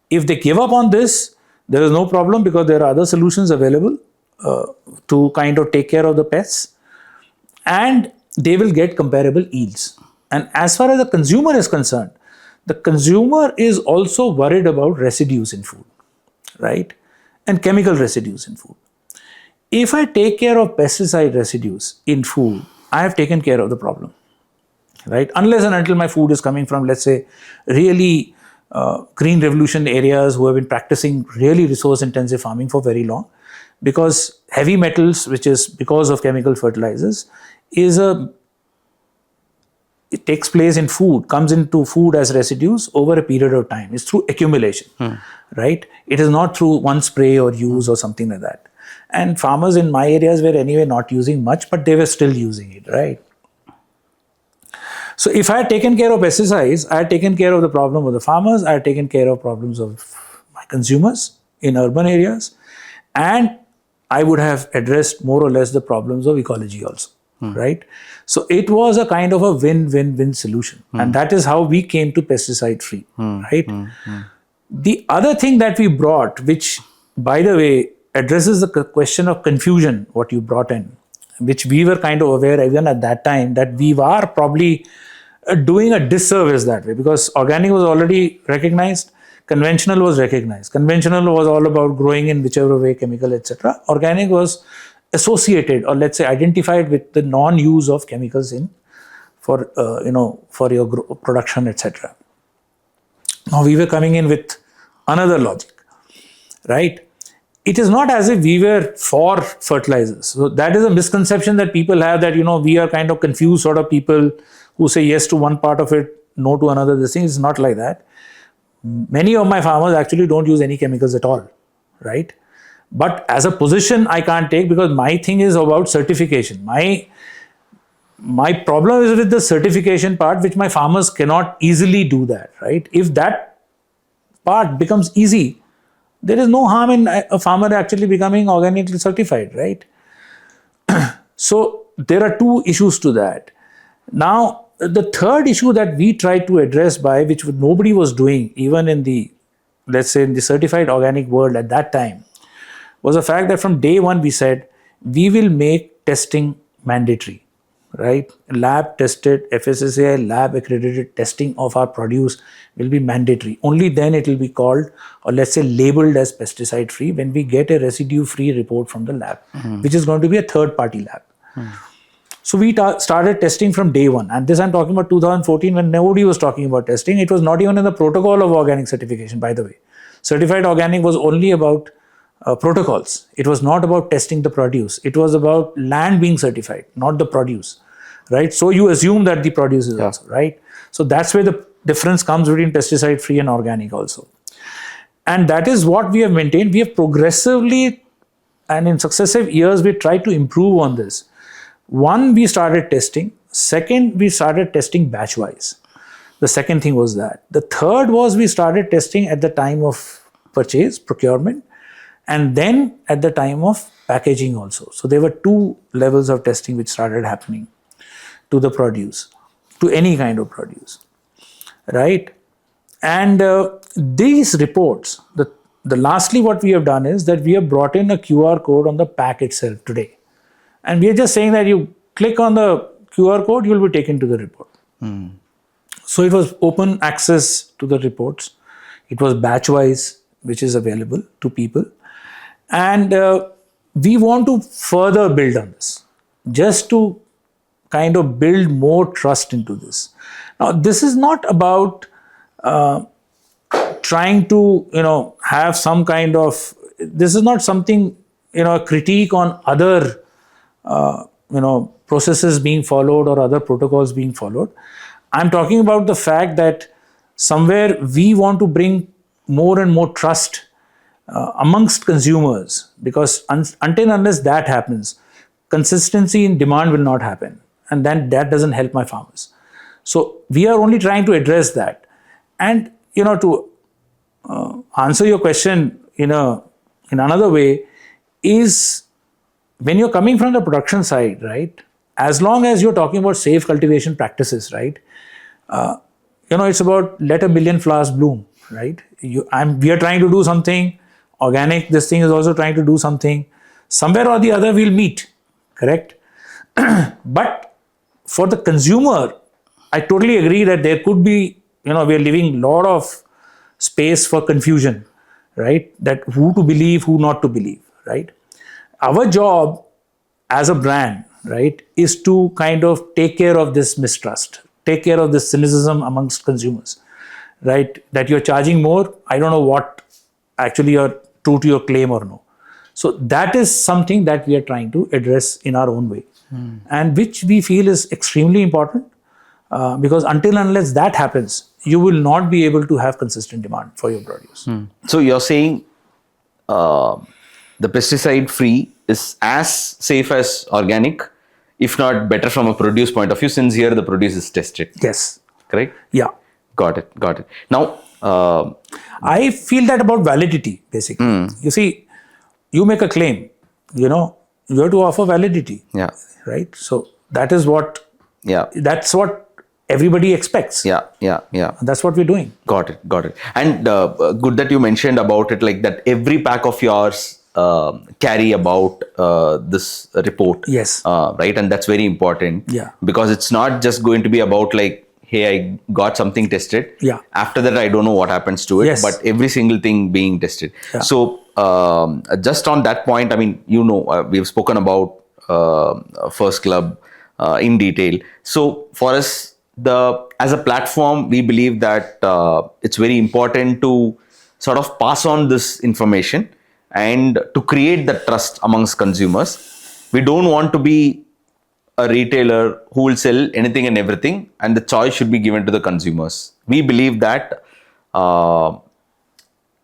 If they give up on this, there is no problem because there are other solutions available to kind of take care of the pests, and they will get comparable yields. And as far as the consumer is concerned, the consumer is also worried about residues in food, right? And chemical residues in food. If I take care of pesticide residues in food, I have taken care of the problem, right? Unless and until my food is coming from, let's say, really green revolution areas who have been practicing really resource intensive farming for very long, because heavy metals, which is because of chemical fertilizers, it takes place in food, comes into food as residues over a period of time. It's through accumulation, right? It is not through one spray or use or something like that. And farmers in my areas were anyway not using much, but they were still using it, right? So if I had taken care of pesticides, I had taken care of the problem of the farmers, I had taken care of problems of my consumers in urban areas, and I would have addressed more or less the problems of ecology also, right? So it was a kind of a win-win-win solution. And that is how we came to pesticide-free, right? The other thing that we brought, which, by the way, addresses the question of confusion, what you brought in, which we were kind of aware even at that time that we were probably doing a disservice that way, because organic was already recognized, conventional was recognized. Conventional was all about growing in whichever way, chemical, etc. Organic was associated, or let's say identified with the non-use of chemicals in for your production, etc. Now we were coming in with another logic, right? It is not as if we were for fertilizers. So that is a misconception that people have, that we are kind of confused sort of people who say yes to one part of it, no to another. This thing is not like that. Many of my farmers actually don't use any chemicals at all, right? But as a position, I can't take, because my thing is about certification. My problem is with the certification part, which my farmers cannot easily do that, right? If that part becomes easy, there is no harm in a farmer actually becoming organically certified, right? So there are two issues to that. Now, the third issue that we tried to address, by which nobody was doing, even in the, let's say, in the certified organic world at that time, was the fact that from day one we said, we will make testing mandatory, right? Lab tested, FSSAI lab accredited testing of our produce will be mandatory. Only then it will be called, or let's say labeled as pesticide free, when we get a residue free report from the lab, which is going to be a third party lab. So we started testing from day one. And this I'm talking about 2014, when nobody was talking about testing. It was not even in the protocol of organic certification, by the way. Certified organic was only about protocols. It was not about testing the produce. It was about land being certified, not the produce, right? So you assume that the produce is also, right? So that's where the difference comes between pesticide free and organic also. And that is what we have maintained. We have progressively, and in successive years, we tried to improve on this. One, we started testing. Second, we started testing batch wise. The second thing was that. The third was we started testing at the time of purchase, procurement, and then at the time of packaging also. So there were two levels of testing which started happening to the produce, to any kind of produce, right? And these reports, the lastly what we have done is that we have brought in a QR code on the pack itself today. And we are just saying that you click on the QR code, you will be taken to the report. So it was open access to the reports. It was batch wise, which is available to people. And we want to further build on this, just to kind of build more trust into this. Now, this is not about trying to, have some kind of, this is not something, a critique on other, processes being followed or other protocols being followed. I'm talking about the fact that somewhere we want to bring more and more trust amongst consumers, because until unless that happens, consistency in demand will not happen, and then that doesn't help my farmers. So we are only trying to address that. And to answer your question in another way is, when you're coming from the production side, right? As long as you're talking about safe cultivation practices, right? It's about let a million flowers bloom, right? We are trying to do something organic. This thing is also trying to do something. Somewhere or the other, we'll meet, correct? But for the consumer, I totally agree that there could be, we are leaving a lot of space for confusion, right? That who to believe, who not to believe, right? Our job as a brand, right, is to kind of take care of this mistrust, take care of this cynicism amongst consumers, right? That you're charging more, I don't know what actually you're true to your claim or no. So that is something that we are trying to address in our own way, and which we feel is extremely important, because until unless that happens, you will not be able to have consistent demand for your produce.
So you're saying the pesticide-free is as safe as organic, if not better from a produce point of view, since here the produce is tested.
Yes.
Correct?
Yeah.
Got it. Now,
I feel that about validity, basically. You see, you make a claim, you have to offer validity.
Yeah.
Right? So that is what, that's what everybody expects.
Yeah.
And that's what we're doing.
Got it. And good that you mentioned about it, like that every pack of yours carry about this report.
Yes.
Right. And that's very important.
Yeah.
Because it's not just going to be about like, hey, I got something tested.
Yeah.
After that, I don't know what happens to it.
Yes.
But every single thing being tested. Yeah. So just on that point, I mean, we've spoken about FirstClub in detail. So for us, as a platform, we believe that it's very important to sort of pass on this information and to create the trust amongst consumers. We don't want to be a retailer who will sell anything and everything, and the choice should be given to the consumers. We believe that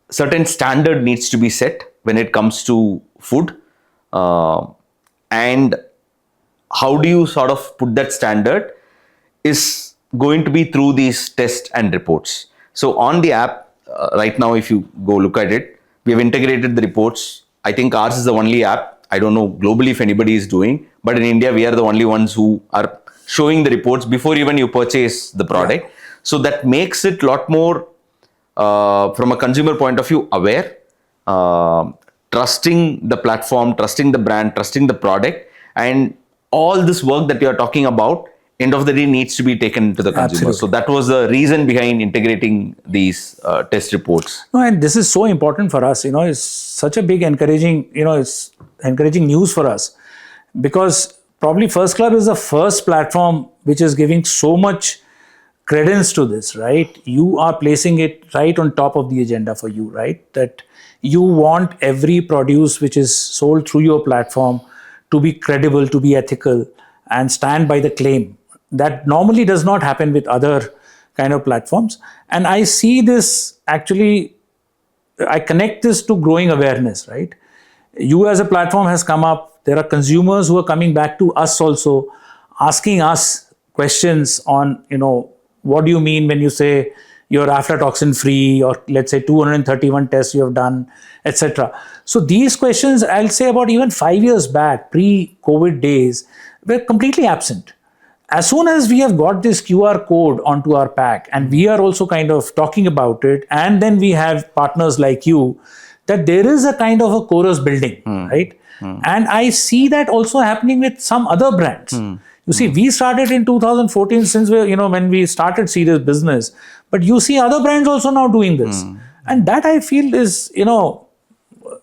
certain standard needs to be set when it comes to food, and how do you sort of put that standard is going to be through these tests and reports. So on the app right now, if you go look at it, we have integrated the reports. I think ours is the only app. I don't know globally if anybody is doing, but in India, we are the only ones who are showing the reports before even you purchase the product. Yeah. So that makes it a lot more, from a consumer point of view, aware, trusting the platform, trusting the brand, trusting the product, and all this work that you are talking about, end of the day, needs to be taken to the consumer. Absolutely. So that was the reason behind integrating these test reports.
No, and this is so important for us. It's such a big encouraging, it's encouraging news for us, because probably FirstClub is the first platform which is giving so much credence to this, right? You are placing it right on top of the agenda for you, right? That you want every produce which is sold through your platform to be credible, to be ethical, and stand by the claim. That normally does not happen with other kind of platforms. And I see this actually, I connect this to growing awareness, right? You as a platform has come up. There are consumers who are coming back to us also, asking us questions on, what do you mean when you say you're aflatoxin free, or let's say 231 tests you have done, etc. So these questions, I'll say about even 5 years back, pre-COVID days, were completely absent. As soon as we have got this QR code onto our pack, and we are also kind of talking about it, and then we have partners like you, that there is a kind of a chorus building, right? And I see that also happening with some other brands. You see, we started in 2014, since we, when we started serious business, but you see other brands also now doing this. And that I feel is,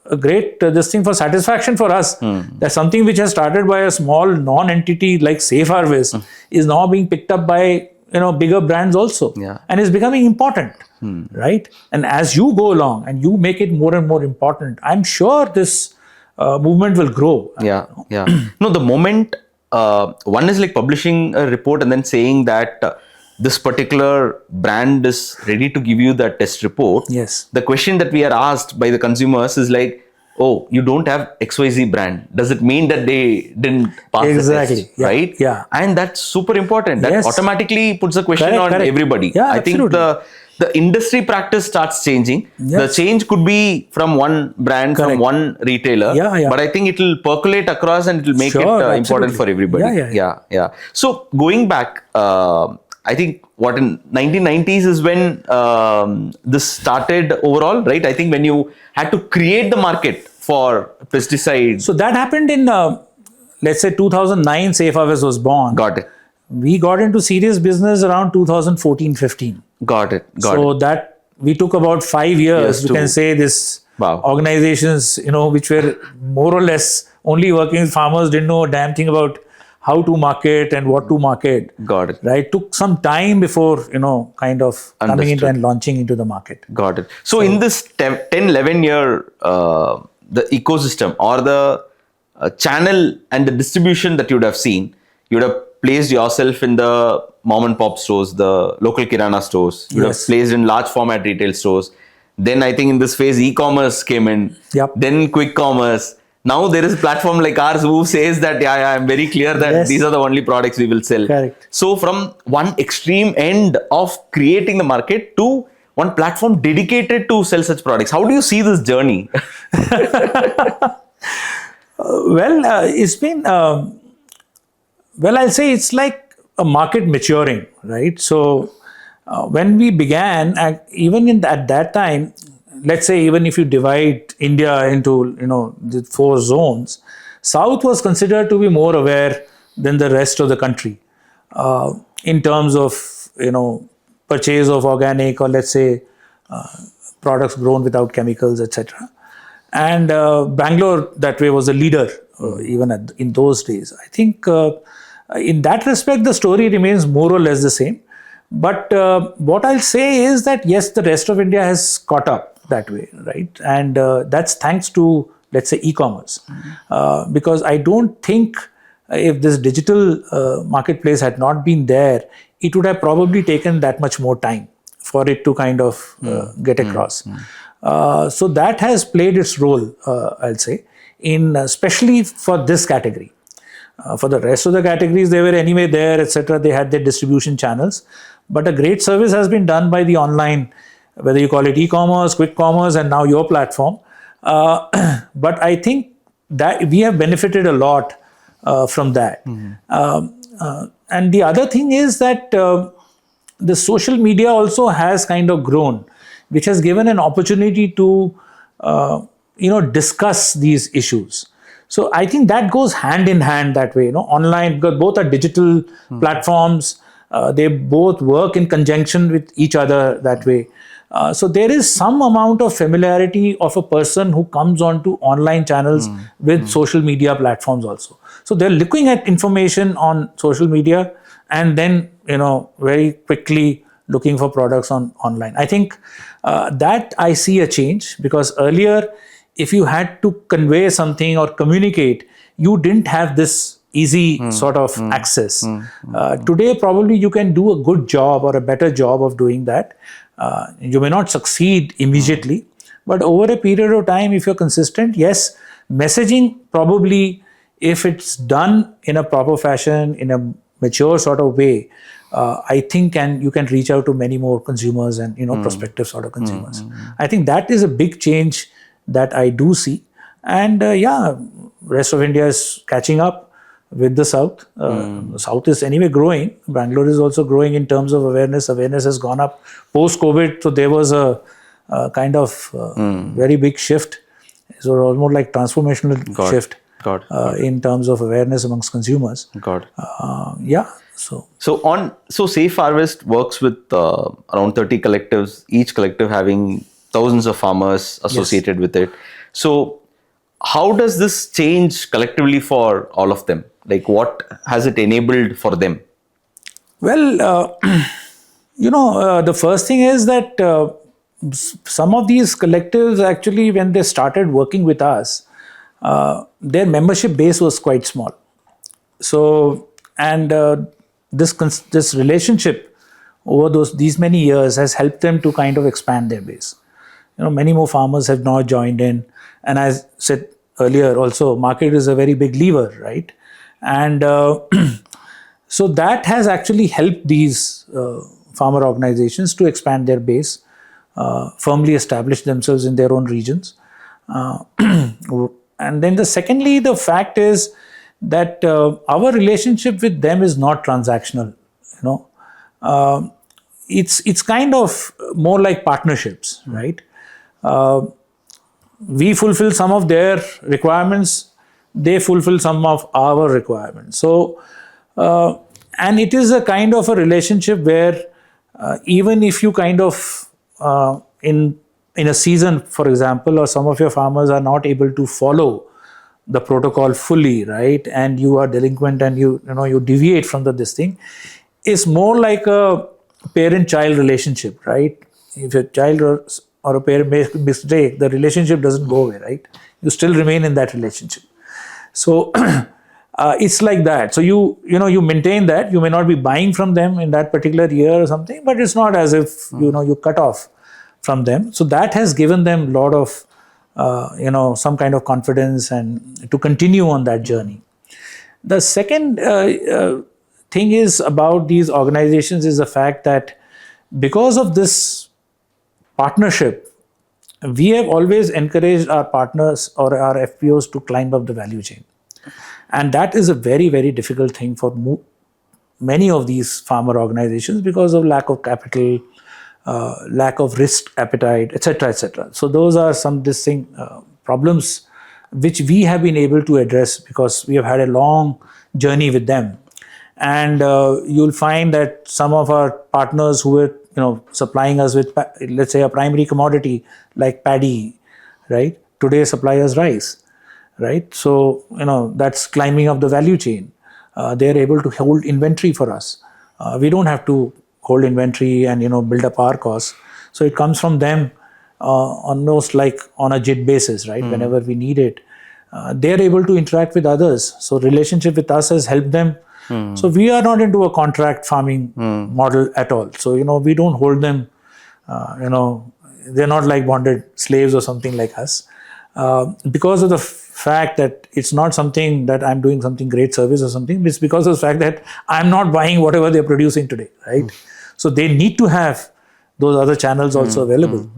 a great this thing for satisfaction for us, that something which has started by a small non-entity like Safe Harvest is now being picked up by bigger brands also, and is becoming important, right? And as you go along and you make it more and more important, I'm sure this movement will grow.
No, the moment one is like publishing a report and then saying that this particular brand is ready to give you that test report,
Yes.
the question that we are asked by the consumers is like, oh, you don't have XYZ brand. Does it mean that they didn't pass the
Exactly.
test?
Yeah.
Right?
Yeah.
And that's super important. That
Yes.
automatically puts a question
Correct,
on
correct.
everybody.
Yeah,
I think
absolutely.
the industry practice starts changing. The
Yes.
change could be from one brand, from
Correct.
one retailer,
Yeah, yeah.
but I think it will percolate across and it will make
Sure,
it important
absolutely.
for everybody.
Yeah.
So going back, I think what in 1990s is when this started overall, right? I think when you had to create the market for pesticides.
So that happened in, let's say, 2009. Safe Harvest was born.
Got it.
We got into serious business around 2014-15.
Got it.
So that we took about 5 years.
Yes,
We
to-
can say this
Wow.
organizations, which were more or less only working with farmers, didn't know a damn thing about how to market and what to market.
Got it.
Right? Took some time before, kind of coming into
Understood.
and launching into the market.
Got it. So in this 10, 11 year, the ecosystem or the channel and the distribution that you would have seen, you would have placed yourself in the mom and pop stores, the local kirana stores. You would
Yes.
have placed in large format retail stores. Then I think in this phase, e-commerce came in.
Yep.
Then quick commerce. Now there is a platform like ours who says that, yeah, I'm very clear that
Yes.
these are the only products we will sell.
Correct.
So from one extreme end of creating the market to one platform dedicated to sell such products. How do you see this journey?
It's been, I'll say it's like a market maturing, right? So when we began, even at that time, let's say even if you divide India into, the 4 zones, South was considered to be more aware than the rest of the country in terms of, purchase of organic or let's say products grown without chemicals, etc. And Bangalore that way was a leader even in those days. I think in that respect the story remains more or less the same. But what I'll say is that yes, the rest of India has caught up that way, right? And that's thanks to, let's say, e-commerce. Because I don't think if this digital marketplace had not been there, it would have probably taken that much more time for it to kind of get across. So that has played its role, I'll say, in especially for this category. For the rest of the categories, they were anyway there, etc. They had their distribution channels. But a great service has been done by the online, whether you call it e-commerce, quick commerce, and now your platform. But I think that we have benefited a lot from that. And the other thing is that the social media also has kind of grown, which has given an opportunity to discuss these issues. So I think that goes hand in hand that way, online, because both are digital platforms. They both work in conjunction with each other that way. So there is some amount of familiarity of a person who comes onto online channels with social media platforms also. So they're looking at information on social media and then, very quickly looking for products online. I think that I see a change, because earlier, if you had to convey something or communicate, you didn't have this easy sort of access. Today, probably you can do a good job or a better job of doing that. You may not succeed immediately, but over a period of time, if you're consistent, yes, messaging probably, if it's done in a proper fashion, in a mature sort of way, I think you can reach out to many more consumers and prospective sort of consumers. I think that is a big change that I do see. And rest of India is catching up with the South. South is anyway growing. Bangalore is also growing in terms of awareness. Awareness has gone up post-COVID. So there was a kind of very big shift. So almost like transformational shift in terms of awareness amongst consumers.
So Safe Harvest works with around 30 collectives, each collective having thousands of farmers associated with it. So how does this change collectively for all of them? Like, what has it enabled for them?
Well, the first thing is that some of these collectives actually, when they started working with us, their membership base was quite small. So, and this relationship over these many years has helped them to kind of expand their base. Many more farmers have now joined in, and as said earlier, also market is a very big lever, right? And so that has actually helped these farmer organizations to expand their base, firmly establish themselves in their own regions. And then secondly, the fact is that our relationship with them is not transactional. It's kind of more like partnerships, right? We fulfill some of their requirements, they fulfill some of our requirements. So, and it is a kind of a relationship where even if you kind of in a season, for example, or some of your farmers are not able to follow the protocol fully, right, and you are delinquent and you deviate from this thing, it's more like a parent-child relationship, right? If a child or a parent makes a mistake, the relationship doesn't go away, right? You still remain in that relationship. So it's like that. So you maintain that. You may not be buying from them in that particular year or something, but it's not as if you cut off from them. So that has given them a lot of some kind of confidence and to continue on that journey. The second thing is about these organizations is the fact that because of this partnership, we have always encouraged our partners or our FPOs to climb up the value chain. And that is a very, very difficult thing for many of these farmer organizations because of lack of capital, lack of risk appetite, etc., etc. So those are some distinct problems which we have been able to address because we have had a long journey with them. And you'll find that some of our partners who were supplying us with, let's say, a primary commodity like paddy, right, today supply us rice, right? So that's climbing up the value chain. They're able to hold inventory for us. We don't have to hold inventory and build up our costs. So it comes from them almost like on a JIT basis, right? Whenever we need it, they're able to interact with others. So relationship with us has helped them. So we are not into a contract farming model at all. So we don't hold them. They're not like bonded slaves or something like us, because of the fact that it's not something that I'm doing something great service or something. It's because of the fact that I'm not buying whatever they're producing today, right? So they need to have those other channels also available.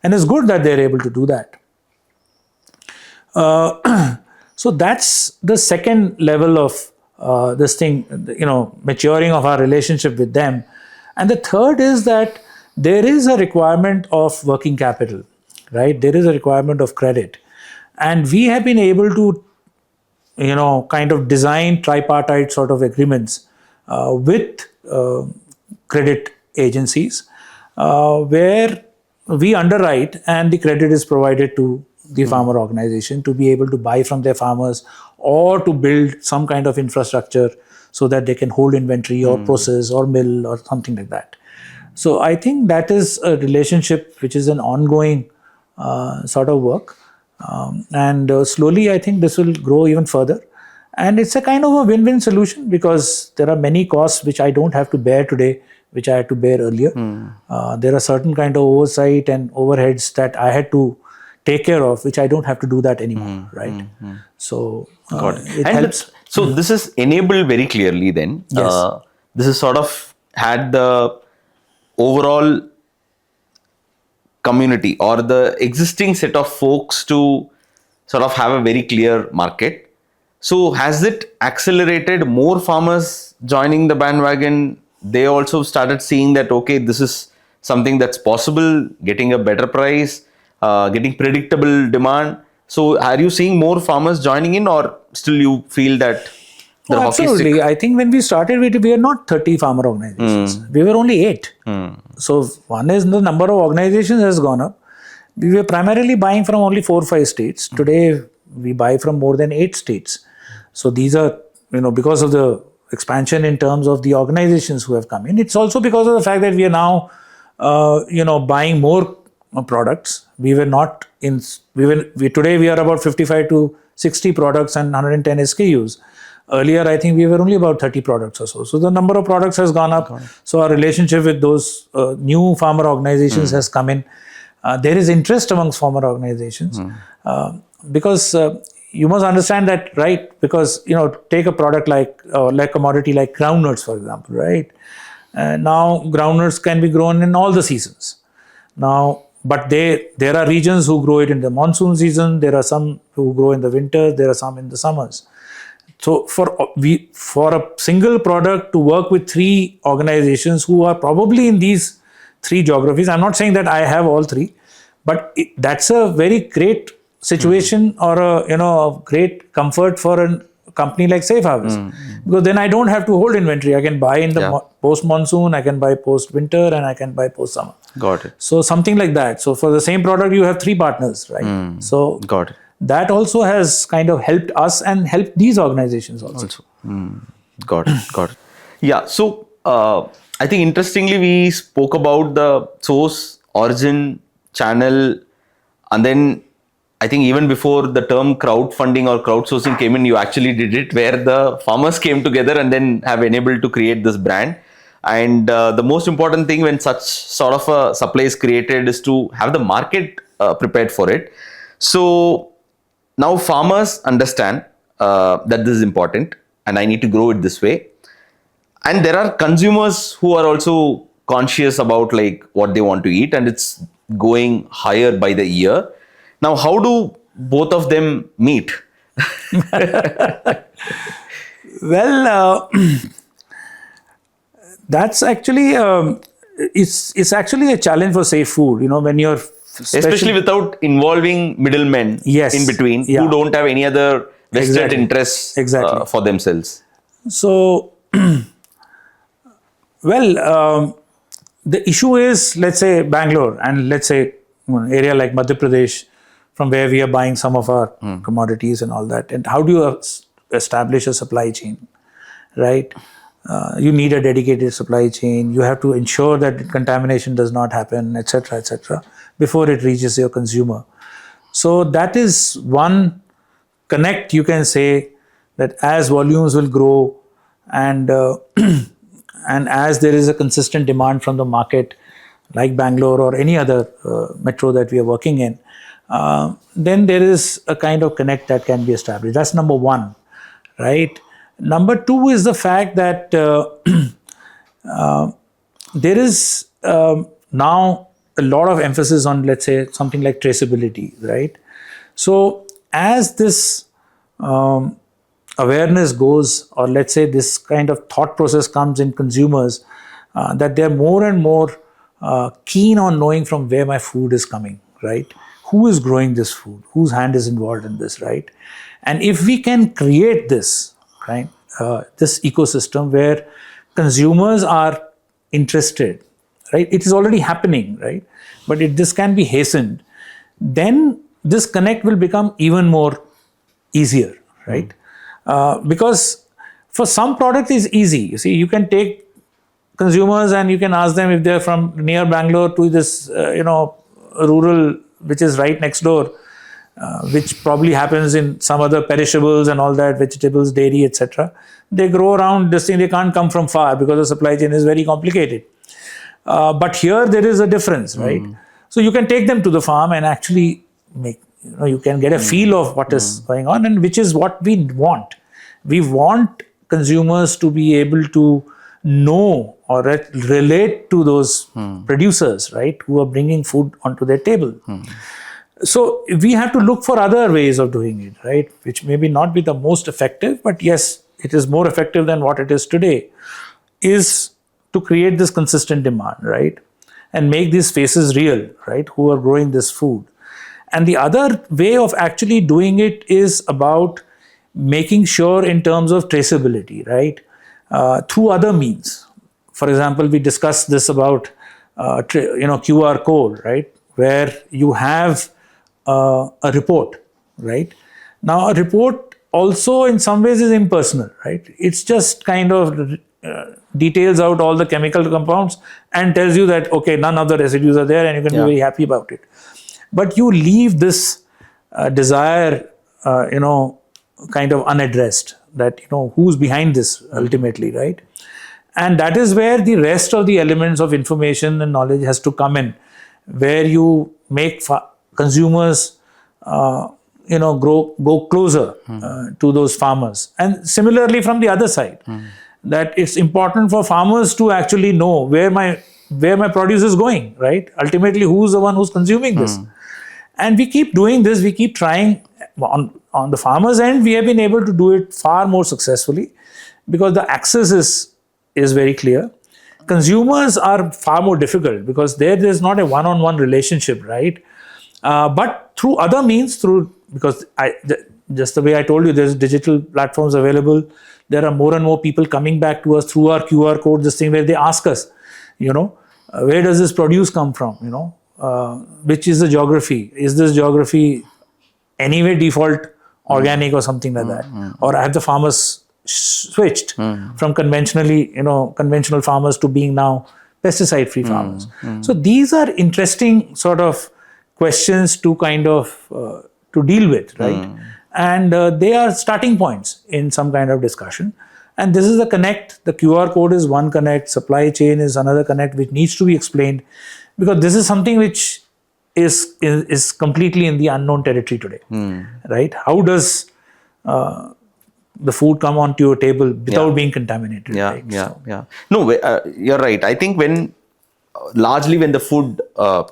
And it's good that they're able to do that. So that's the second level of this thing, maturing of our relationship with them. And the third is that there is a requirement of working capital, right? There is a requirement of credit. And we have been able to, kind of design tripartite sort of agreements with credit agencies where we underwrite and the credit is provided to the farmer organization to be able to buy from their farmers or to build some kind of infrastructure so that they can hold inventory or process or mill or something like that. So I think that is a relationship which is an ongoing sort of work. And slowly I think this will grow even further. And it's a kind of a win-win solution because there are many costs which I don't have to bear today, which I had to bear earlier. There are certain kind of oversight and overheads that I had to take care of, which I don't have to do that anymore, right? So it helps.
So this is enabled very clearly then.
Yes.
This is sort of had the overall community or the existing set of folks to sort of have a very clear market. So has it accelerated more farmers joining the bandwagon? They also started seeing that, okay, this is something that's possible, getting a better price, getting predictable demand. So are you seeing more farmers joining in, or still you feel that the hockey
absolutely.
stick?
I think when we started, we were not 30 farmer organizations. We were only 8. So one is the number of organizations has gone up. We were primarily buying from only 4 or 5 states. Today, we buy from more than 8 states. So these are, because of the expansion in terms of the organizations who have come in. It's also because of the fact that we are now, buying more products. We were not in, today we are about 55 to 60 products and 110 SKUs. Earlier, I think we were only about 30 products or so. So the number of products has gone up. So our relationship with those new farmer organizations has come in. There is interest amongst farmer organizations because you must understand that, right? Because take a product like commodity like groundnuts, for example, right? Now groundnuts can be grown in all the seasons. Now, but there are regions who grow it in the monsoon season. There are some who grow in the winter. There are some in the summers. So for a single product to work with 3 organizations who are probably in these 3 geographies, I'm not saying that I have all 3, but that's a very great situation or a great comfort for a company like Safe Harvest, because then I don't have to hold inventory. I can buy in the post monsoon, I can buy post winter, and I can buy post summer.
Got it.
So something like that. So for the same product, you have 3 partners, right? So
got it.
That also has kind of helped us and helped these organizations also.
Got it. Yeah. So I think interestingly, we spoke about the source, origin, channel, and then I think even before the term crowdfunding or crowdsourcing came in, you actually did it where the farmers came together and then have enabled to create this brand. And the most important thing when such sort of a supply is created is to have the market prepared for it. So now farmers understand that this is important and I need to grow it this way. And there are consumers who are also conscious about like what they want to eat, and it's going higher by the year. Now, how do both of them meet?
Well, that's actually it's actually a challenge for safe food. When you're
especially without involving middlemen in between who don't have any other vested interests for themselves.
So, well, the issue is, let's say Bangalore, and let's say an area like Madhya Pradesh, from where we are buying some of our commodities and all that. And how do you establish a supply chain, right? You need a dedicated supply chain. You have to ensure that contamination does not happen, etc., before it reaches your consumer. So that is one connect, you can say, that as volumes will grow and and as there is a consistent demand from the market, like Bangalore or any other metro that we are working in, then there is a kind of connect that can be established. That's number one, right? Number two is the fact that there is now a lot of emphasis on, let's say, something like traceability, right? So as this awareness goes, or let's say this kind of thought process comes in consumers, that they're more and more keen on knowing from where my food is coming, right? Who is growing this food? Whose hand is involved in this, right? And if we can create this, right, this ecosystem where consumers are interested, right? It is already happening, right? But this can be hastened. Then this connect will become even more easier, right? Because for some product is easy. You see, you can take consumers and you can ask them if they're from near Bangalore to this, rural, which is right next door, which probably happens in some other perishables and all that, vegetables, dairy, etc. They grow around this thing. They can't come from far because the supply chain is very complicated. But here there is a difference, right? So you can take them to the farm and actually make, you can get a feel of what is going on, and which is what we want. We want consumers to be able to know or relate to those producers, right, who are bringing food onto their table. So we have to look for other ways of doing it, right, which maybe not be the most effective, but yes, it is more effective than what it is today, is to create this consistent demand, right, and make these faces real, right, who are growing this food. And the other way of actually doing it is about making sure in terms of traceability, right, through other means. For example, we discussed this about QR code, right, where you have a report, right. Now a report also in some ways is impersonal, right. It's just kind of details out all the chemical compounds and tells you that, okay, none of the residues are there and you can be very happy about it. But you leave this desire, kind of unaddressed, that who's behind this ultimately, right? And that is where the rest of the elements of information and knowledge has to come in, where you make consumers go closer to those farmers. And similarly from the other side, that it's important for farmers to actually know where my produce is going, right? Ultimately, who's the one who's consuming this? And we keep doing this, we keep trying. On the farmer's end, we have been able to do it far more successfully because the access is very clear. Consumers are far more difficult because there's not a one-on-one relationship, right? But through other means, because just the way I told you, there's digital platforms available. There are more and more people coming back to us through our QR code, this thing where they ask us, where does this produce come from? Which is the geography? Is this geography anyway default organic or something like that? Or have the farmers switched from conventional farmers to being now pesticide-free farmers? So these are interesting sort of questions to kind of to deal with, right? And they are starting points in some kind of discussion. And this is the connect. The QR code is one connect. Supply chain is another connect, which needs to be explained, because this is something which is completely in the unknown territory today, right? How does the food come onto your table without being contaminated? Right?
No, you're right. I think largely when the food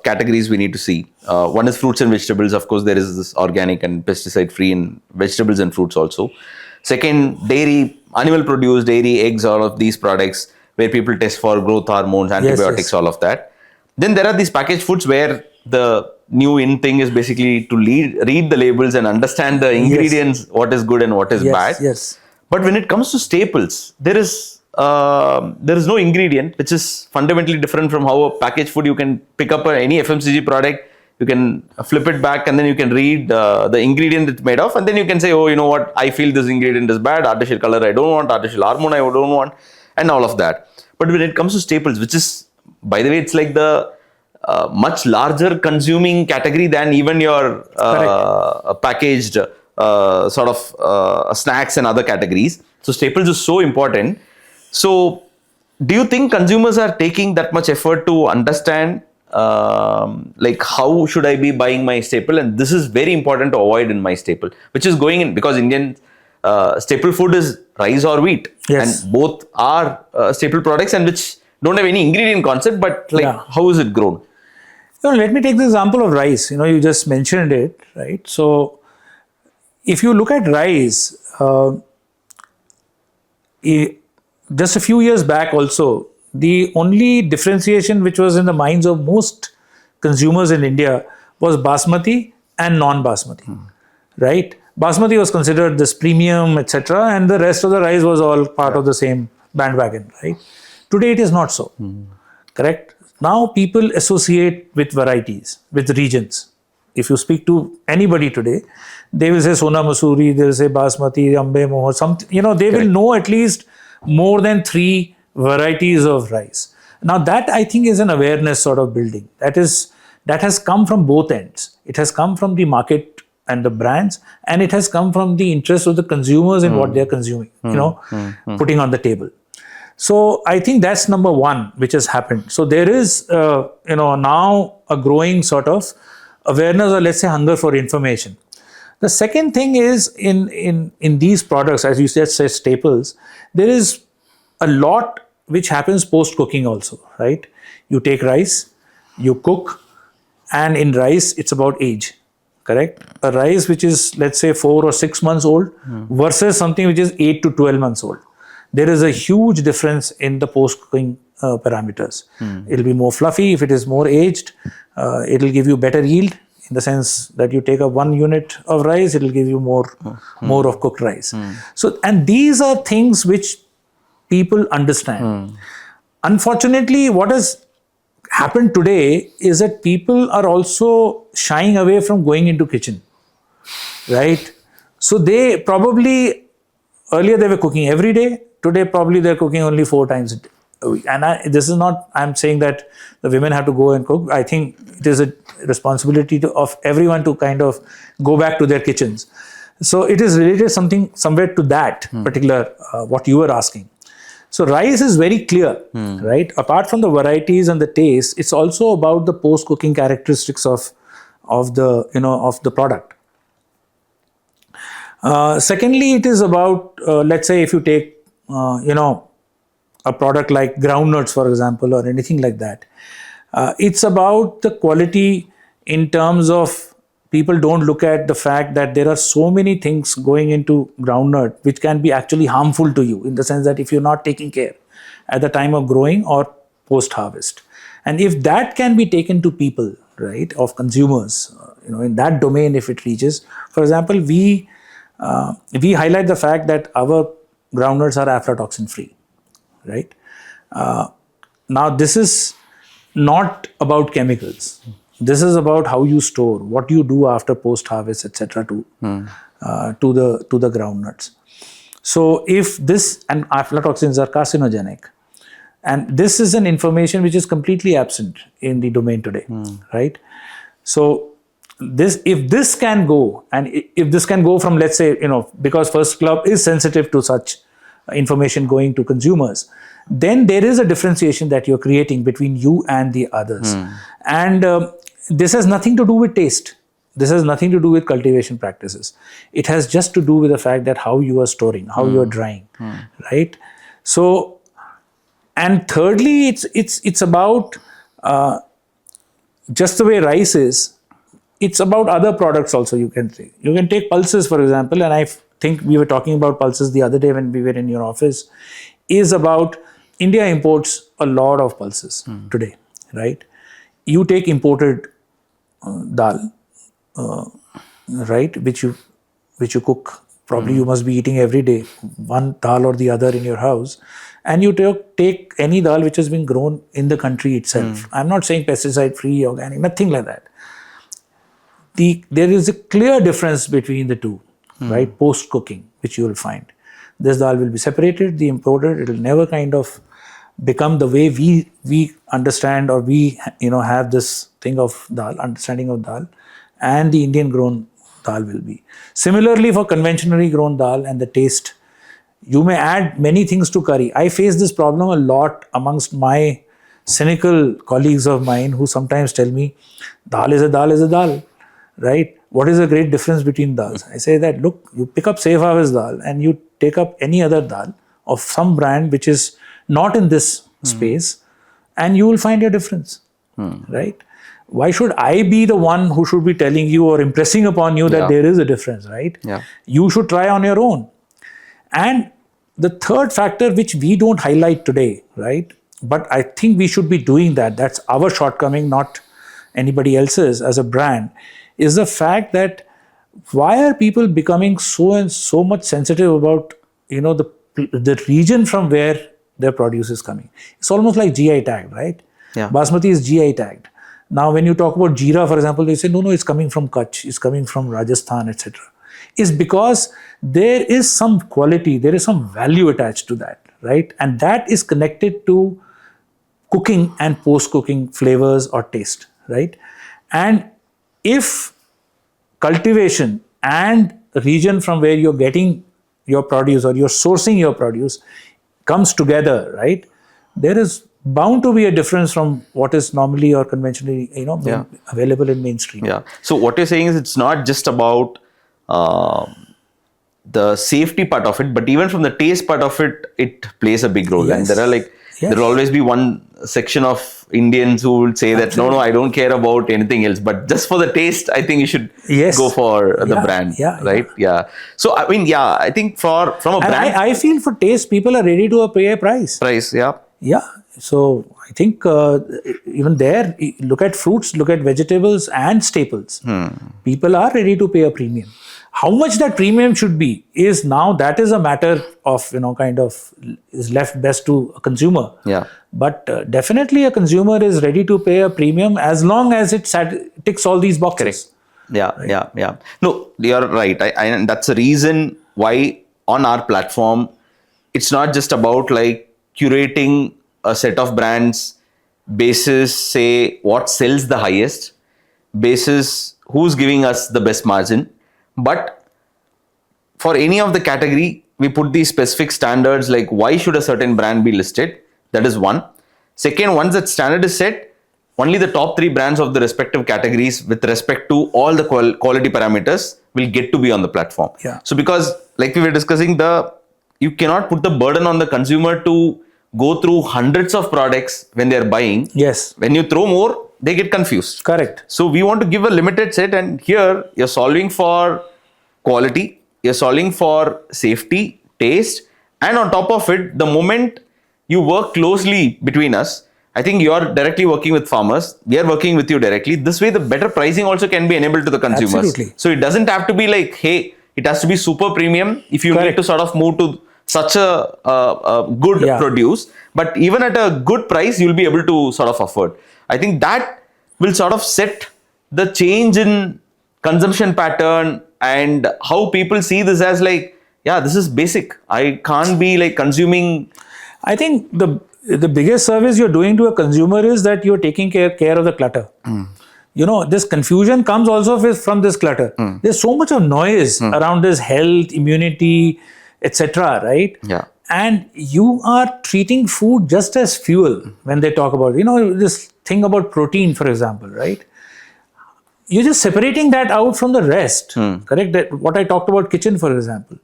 categories we need to see, one is fruits and vegetables. Of course, there is this organic and pesticide-free in vegetables and fruits also. Second, dairy, animal produce, dairy, eggs, all of these products where people test for growth hormones, antibiotics, all of that. Then there are these packaged foods where the new in thing is basically to read the labels and understand the ingredients, what is good and what is bad. But when it comes to staples, there is no ingredient which is fundamentally different from how a packaged food. You can pick up any FMCG product, you can flip it back, and then you can read the ingredient it's made of, and then you can say, oh, you know what, I feel this ingredient is bad, artificial color I don't want, artificial hormone I don't want, and all of that. But when it comes to staples, which is, by the way, it's like the much larger consuming category than even your packaged sort of snacks and other categories. So staples is so important. So do you think consumers are taking that much effort to understand like how should I be buying my staple? And this is very important to avoid in my staple, which is going in, because Indian staple food is rice or wheat. And both are staple products and which don't have any ingredient concept, but how is it grown?
Let me take the example of rice. You just mentioned it, right? So if you look at rice, just a few years back also, the only differentiation which was in the minds of most consumers in India was basmati and non-basmati, right? Basmati was considered this premium, etc., and the rest of the rice was all part of the same bandwagon, right? Today it is not so, correct? Now people associate with varieties, with regions. If you speak to anybody today, they will say Sona Masuri, they will say Basmati, Ambe Mohor, something, they will know at least more than 3 varieties of rice. Now that, I think, is an awareness sort of building. That has come from both ends. It has come from the market and the brands, and it has come from the interest of the consumers in what they are consuming, putting on the table. So I think that's number one, which has happened. So there is, now a growing sort of awareness, or let's say hunger for information. The second thing is in these products, as you said, say staples, there is a lot which happens post-cooking also, right? You take rice, you cook, and in rice, it's about age, correct? A rice which is, let's say, 4 or 6 months old versus something which is 8 to 12 months old. There is a huge difference in the post-cooking parameters. It'll be more fluffy if it is more aged. It'll give you better yield in the sense that you take up 1 unit of rice, it'll give you more of cooked rice. So, and these are things which people understand. Unfortunately, what has happened today is that people are also shying away from going into kitchen, right? So they probably, earlier they were cooking every day. Today, probably they're cooking only 4 times a week. And this is not, I'm saying that the women have to go and cook. I think it is a responsibility of everyone to kind of go back to their kitchens. So it is related somewhere to that particular what you were asking. So rice is very clear, right? Apart from the varieties and the taste, it's also about the post-cooking characteristics of the product. Secondly, it is about let's say if you take a product like groundnuts, for example, or anything like that. It's about the quality in terms of people don't look at the fact that there are so many things going into groundnut which can be actually harmful to you, in the sense that if you're not taking care at the time of growing or post harvest. And if that can be taken to people, right, of consumers, in that domain, if it reaches, for example, we highlight the fact that our groundnuts are aflatoxin free, right? Now this is not about chemicals. This is about how you store, what you do after post harvest, etc. To the groundnuts. So if this, and aflatoxins are carcinogenic, and this is an information which is completely absent in the domain today, right? So if this can go, and if this can go from, let's say, because FirstClub is sensitive to such information going to consumers, then there is a differentiation that you're creating between you and the others. And this has nothing to do with taste. This has nothing to do with cultivation practices. It has just to do with the fact that how you are storing, how you are drying, right? So, and thirdly, it's about just the way rice is. It's about other products also. You can take pulses, for example, and I think we were talking about pulses the other day when we were in your office. Is about India imports a lot of pulses today, right? You take imported dal, right, which you cook. Probably you must be eating every day, one dal or the other in your house, and you take any dal which has been grown in the country itself. I'm not saying pesticide-free, organic, nothing like that. There is a clear difference between the two, right? Post-cooking, which you will find. This dal will be separated, the imported, it will never kind of become the way we understand, or we have this thing of dal, understanding of dal, and the Indian grown dal will be. Similarly, for conventionally grown dal and the taste, you may add many things to curry. I face this problem a lot amongst my cynical colleagues of mine who sometimes tell me, dal is a dal, right? What is the great difference between dals? I say that, look, you pick up Safe Harvest dal and you take up any other dal of some brand which is not in this space, and you will find your difference, right? Why should I be the one who should be telling you or impressing upon you that there is a difference, right? You should try on your own. And the third factor, which we don't highlight today, right? But I think we should be doing that. That's our shortcoming, not anybody else's as a brand, is the fact that why are people becoming so much sensitive about the region from where their produce is coming? It's almost like GI tagged, right? Basmati is GI tagged. Now, when you talk about jeera, for example, they say no, it's coming from Kutch, it's coming from Rajasthan, etc. Is because there is some quality, there is some value attached to that, right? And that is connected to cooking and post-cooking flavors or taste, right? And if cultivation and region from where you're getting your produce or you're sourcing your produce comes together, right, there is bound to be a difference from what is normally or conventionally available in mainstream.
So what you're saying is it's not just about the safety part of it, but even from the taste part of it, it plays a big role. And there are there will always be one section of Indians who will say that no, I don't care about anything else, but just for the taste, I think you should go for the brand, right? So I mean, I think from a brand,
I feel for taste, people are ready to pay a price. So I think even there, look at fruits, look at vegetables and staples. People are ready to pay a premium. How much that premium should be is now, that is a matter of, kind of is left best to a consumer. But definitely a consumer is ready to pay a premium as long as it ticks all these boxes.
No, you're right. And that's the reason why on our platform, it's not just about curating a set of brands basis, say, what sells the highest, basis who's giving us the best margin, but for any of the category, we put these specific standards like why should a certain brand be listed. That is one. Second, once that standard is set, only the top 3 brands of the respective categories with respect to all the quality parameters will get to be on the platform.
Yeah.
So because like we were discussing, you cannot put the burden on the consumer to go through hundreds of products when they're buying.
Yes.
When you throw more, they get confused.
Correct.
So we want to give a limited set, and here you're solving for quality, you're solving for safety, taste, and on top of it, the moment you work closely between us, I think you're directly working with farmers, we are working with you directly. This way, the better pricing also can be enabled to the consumers.
Absolutely.
So it doesn't have to be like, hey, it has to be super premium if you
Correct.
need to sort of move to such a good produce, but even at a good price, you'll be able to sort of afford. I think that will sort of set the change in consumption pattern and how people see this as like, yeah, this is basic. I can't be like consuming.
I think the biggest service you're doing to a consumer is that you're taking care of the clutter. You know, this confusion comes also from this clutter. There's so much of noise around this health, immunity, etc. Right?
Yeah.
And you are treating food just as fuel when they talk about, this thing about protein, for example, right? You're just separating that out from the rest, correct? That what I talked about kitchen, for example.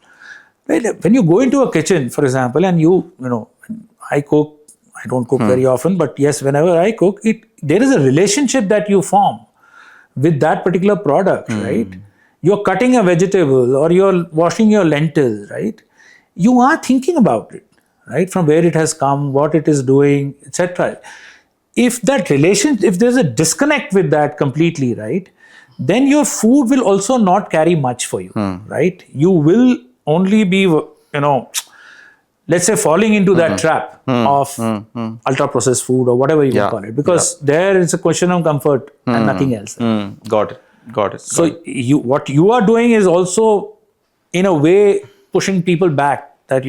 Right? When you go into a kitchen, for example, and I cook, I don't cook very often, but yes, whenever I cook, there is a relationship that you form with that particular product, right? You're cutting a vegetable or you're washing your lentils, right? You are thinking about it, right? From where it has come, what it is doing, etc. If there's a disconnect with that completely, right? Then your food will also not carry much for you, right? You will only be, let's say falling into that trap of ultra processed food or whatever you call it, because there is a question of comfort and nothing else.
Got it.
So what you are doing is also in a way pushing people back that,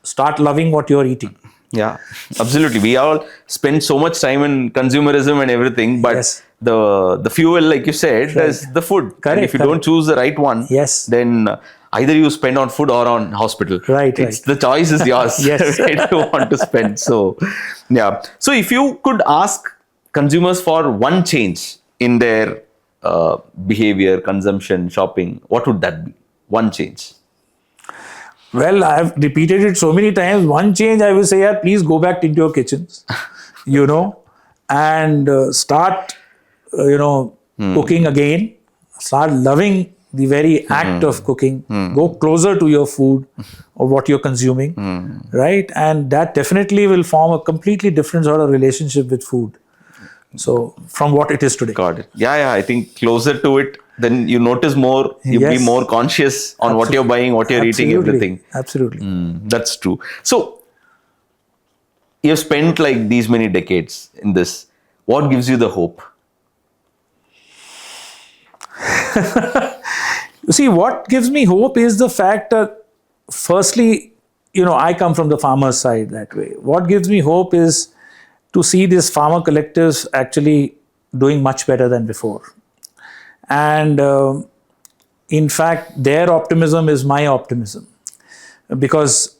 start loving what you're eating.
Yeah, absolutely. We all spend so much time in consumerism and everything, but the fuel, like you said, is the food.
Correct,
and if you don't choose the right one, then either you spend on food or on hospital.
Right.
The choice is yours. Where you want to spend. So, yeah. So if you could ask consumers for one change in their behavior, consumption, shopping, what would that be? One change.
Well, I've repeated it so many times. One change, I will say, please go back into your kitchens, and start, cooking again. Start loving the very act of cooking. Go closer to your food or what you're consuming, right? And that definitely will form a completely different sort of relationship with food. So, from what it is today.
Got it. Yeah. I think closer to it, then you notice more, you be more conscious on what you're buying, what you're eating, everything.
Absolutely.
That's true. So, you've spent like these many decades in this. What gives you the hope?
You see, what gives me hope is the fact that, firstly, I come from the farmer's side that way. What gives me hope is to see these farmer collectives actually doing much better than before. And in fact, their optimism is my optimism, because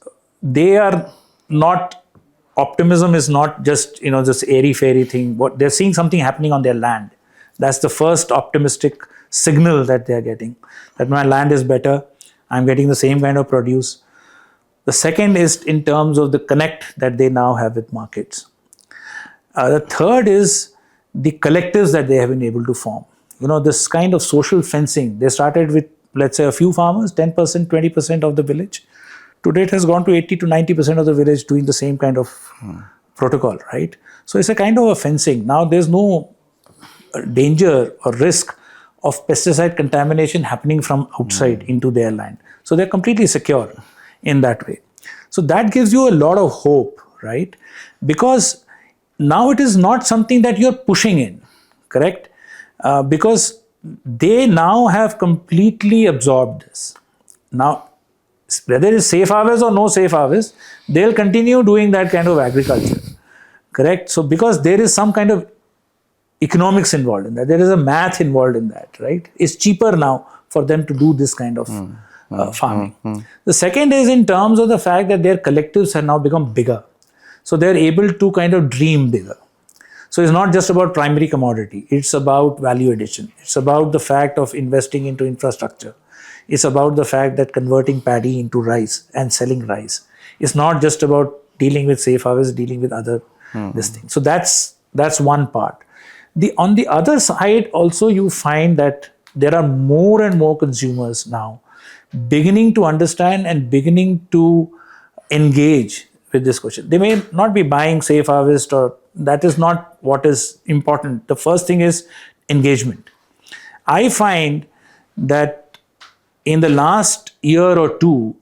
optimism is not just, this airy-fairy thing. What they're seeing something happening on their land. That's the first optimistic signal that they're getting, that my land is better. I'm getting the same kind of produce. The second is in terms of the connect that they now have with markets. The third is the collectives that they have been able to form. This kind of social fencing. They started with, let's say, a few farmers, 10%, 20% of the village. Today it has gone to 80 to 90% of the village doing the same kind of protocol, right? So it's a kind of a fencing. Now there's no danger or risk of pesticide contamination happening from outside into their land. So they're completely secure in that way. So that gives you a lot of hope, right? Because now it is not something that you're pushing in, correct? Because they now have completely absorbed this. Now, whether it's safe harvest or no safe harvest, they'll continue doing that kind of agriculture, correct? So because there is some kind of economics involved in that, there is a math involved in that, right? It's cheaper now for them to do this kind of farming. The second is in terms of the fact that their collectives have now become bigger. So they're able to kind of dream bigger. So it's not just about primary commodity. It's about value addition. It's about the fact of investing into infrastructure. It's about the fact that converting paddy into rice and selling rice. It's not just about dealing with safe harvest, dealing with other this thing. So that's one part. On the other side, also you find that there are more and more consumers now beginning to understand and beginning to engage with this question. They may not be buying safe harvest, or that is not what is important. The first thing is engagement. I find that in the last year or two,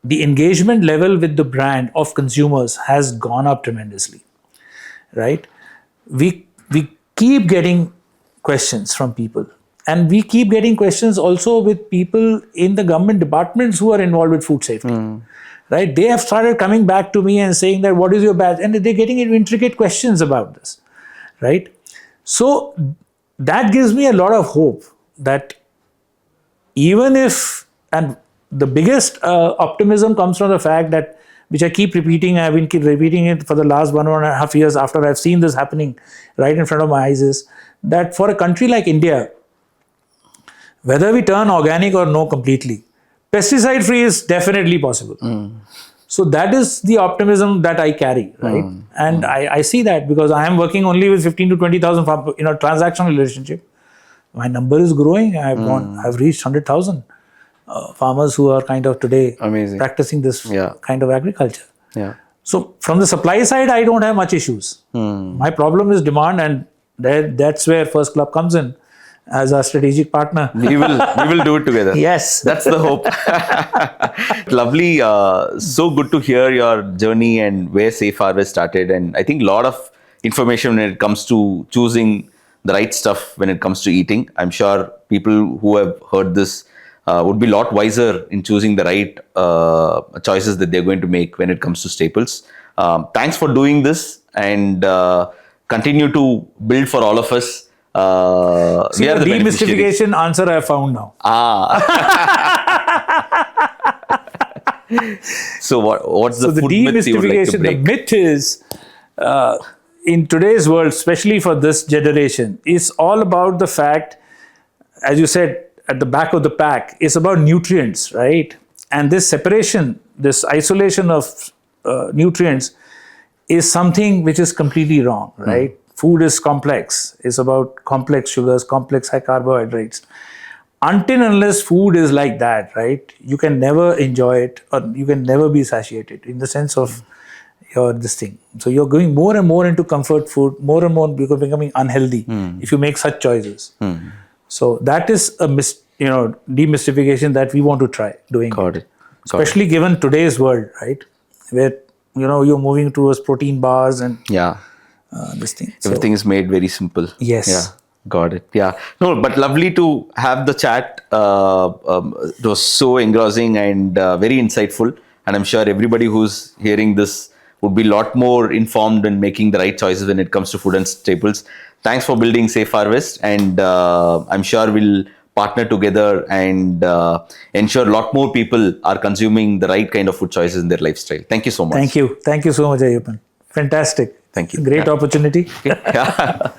the engagement level with the brand of consumers has gone up tremendously, right? We keep getting questions from people, and we keep getting questions also with people in the government departments who are involved with food safety, right? They have started coming back to me and saying that, what is your badge? And they're getting into intricate questions about this, right? So that gives me a lot of hope that even if, and the biggest optimism comes from the fact that, which I keep repeating, I've been keep repeating it for the last 1.5 years after I've seen this happening right in front of my eyes, is that for a country like India, whether we turn organic or no completely, pesticide-free is definitely possible. So that is the optimism that I carry, right? And I see that because I am working only with 15 to 20,000 in a transactional relationship. My number is growing. I've reached 100,000 farmers who are kind of today practicing this kind of agriculture. So from the supply side, I don't have much issues. My problem is demand, and that's where FirstClub comes in as our strategic partner.
We will do it together.
Yes.
That's the hope. Lovely. So good to hear your journey and where Safe Harvest started. And I think a lot of information when it comes to choosing the right stuff when it comes to eating. I'm sure people who have heard this would be a lot wiser in choosing the right choices that they're going to make when it comes to staples. Thanks for doing this, and continue to build for all of us.
See, the demystification answer I found now.
So what's the food myth you would like to break?
The myth is, in today's world, especially for this generation, is all about the fact, as you said, at the back of the pack, is about nutrients, right? And this separation, this isolation of nutrients is something which is completely wrong, right? Food is complex. It's about complex sugars, complex high carbohydrates. Until unless food is like that, right, you can never enjoy it, or you can never be satiated in the sense of this thing. So you're going more and more into comfort food, more and more you're becoming unhealthy if you make such choices. So that is a demystification that we want to try doing.
Got it.
Especially given today's world, right, where you're moving towards protein bars and this thing.
Everything is made very simple.
Yes.
Yeah. Got it. Yeah. No, but lovely to have the chat. It was so engrossing and very insightful. And I'm sure everybody who's hearing this would be a lot more informed in making the right choices when it comes to food and staples. Thanks for building Safe Harvest. And I'm sure we'll partner together and ensure a lot more people are consuming the right kind of food choices in their lifestyle. Thank you so much.
Thank you. Thank you so much, Ayyappan. Fantastic.
Thank you.
Great opportunity.
Yeah.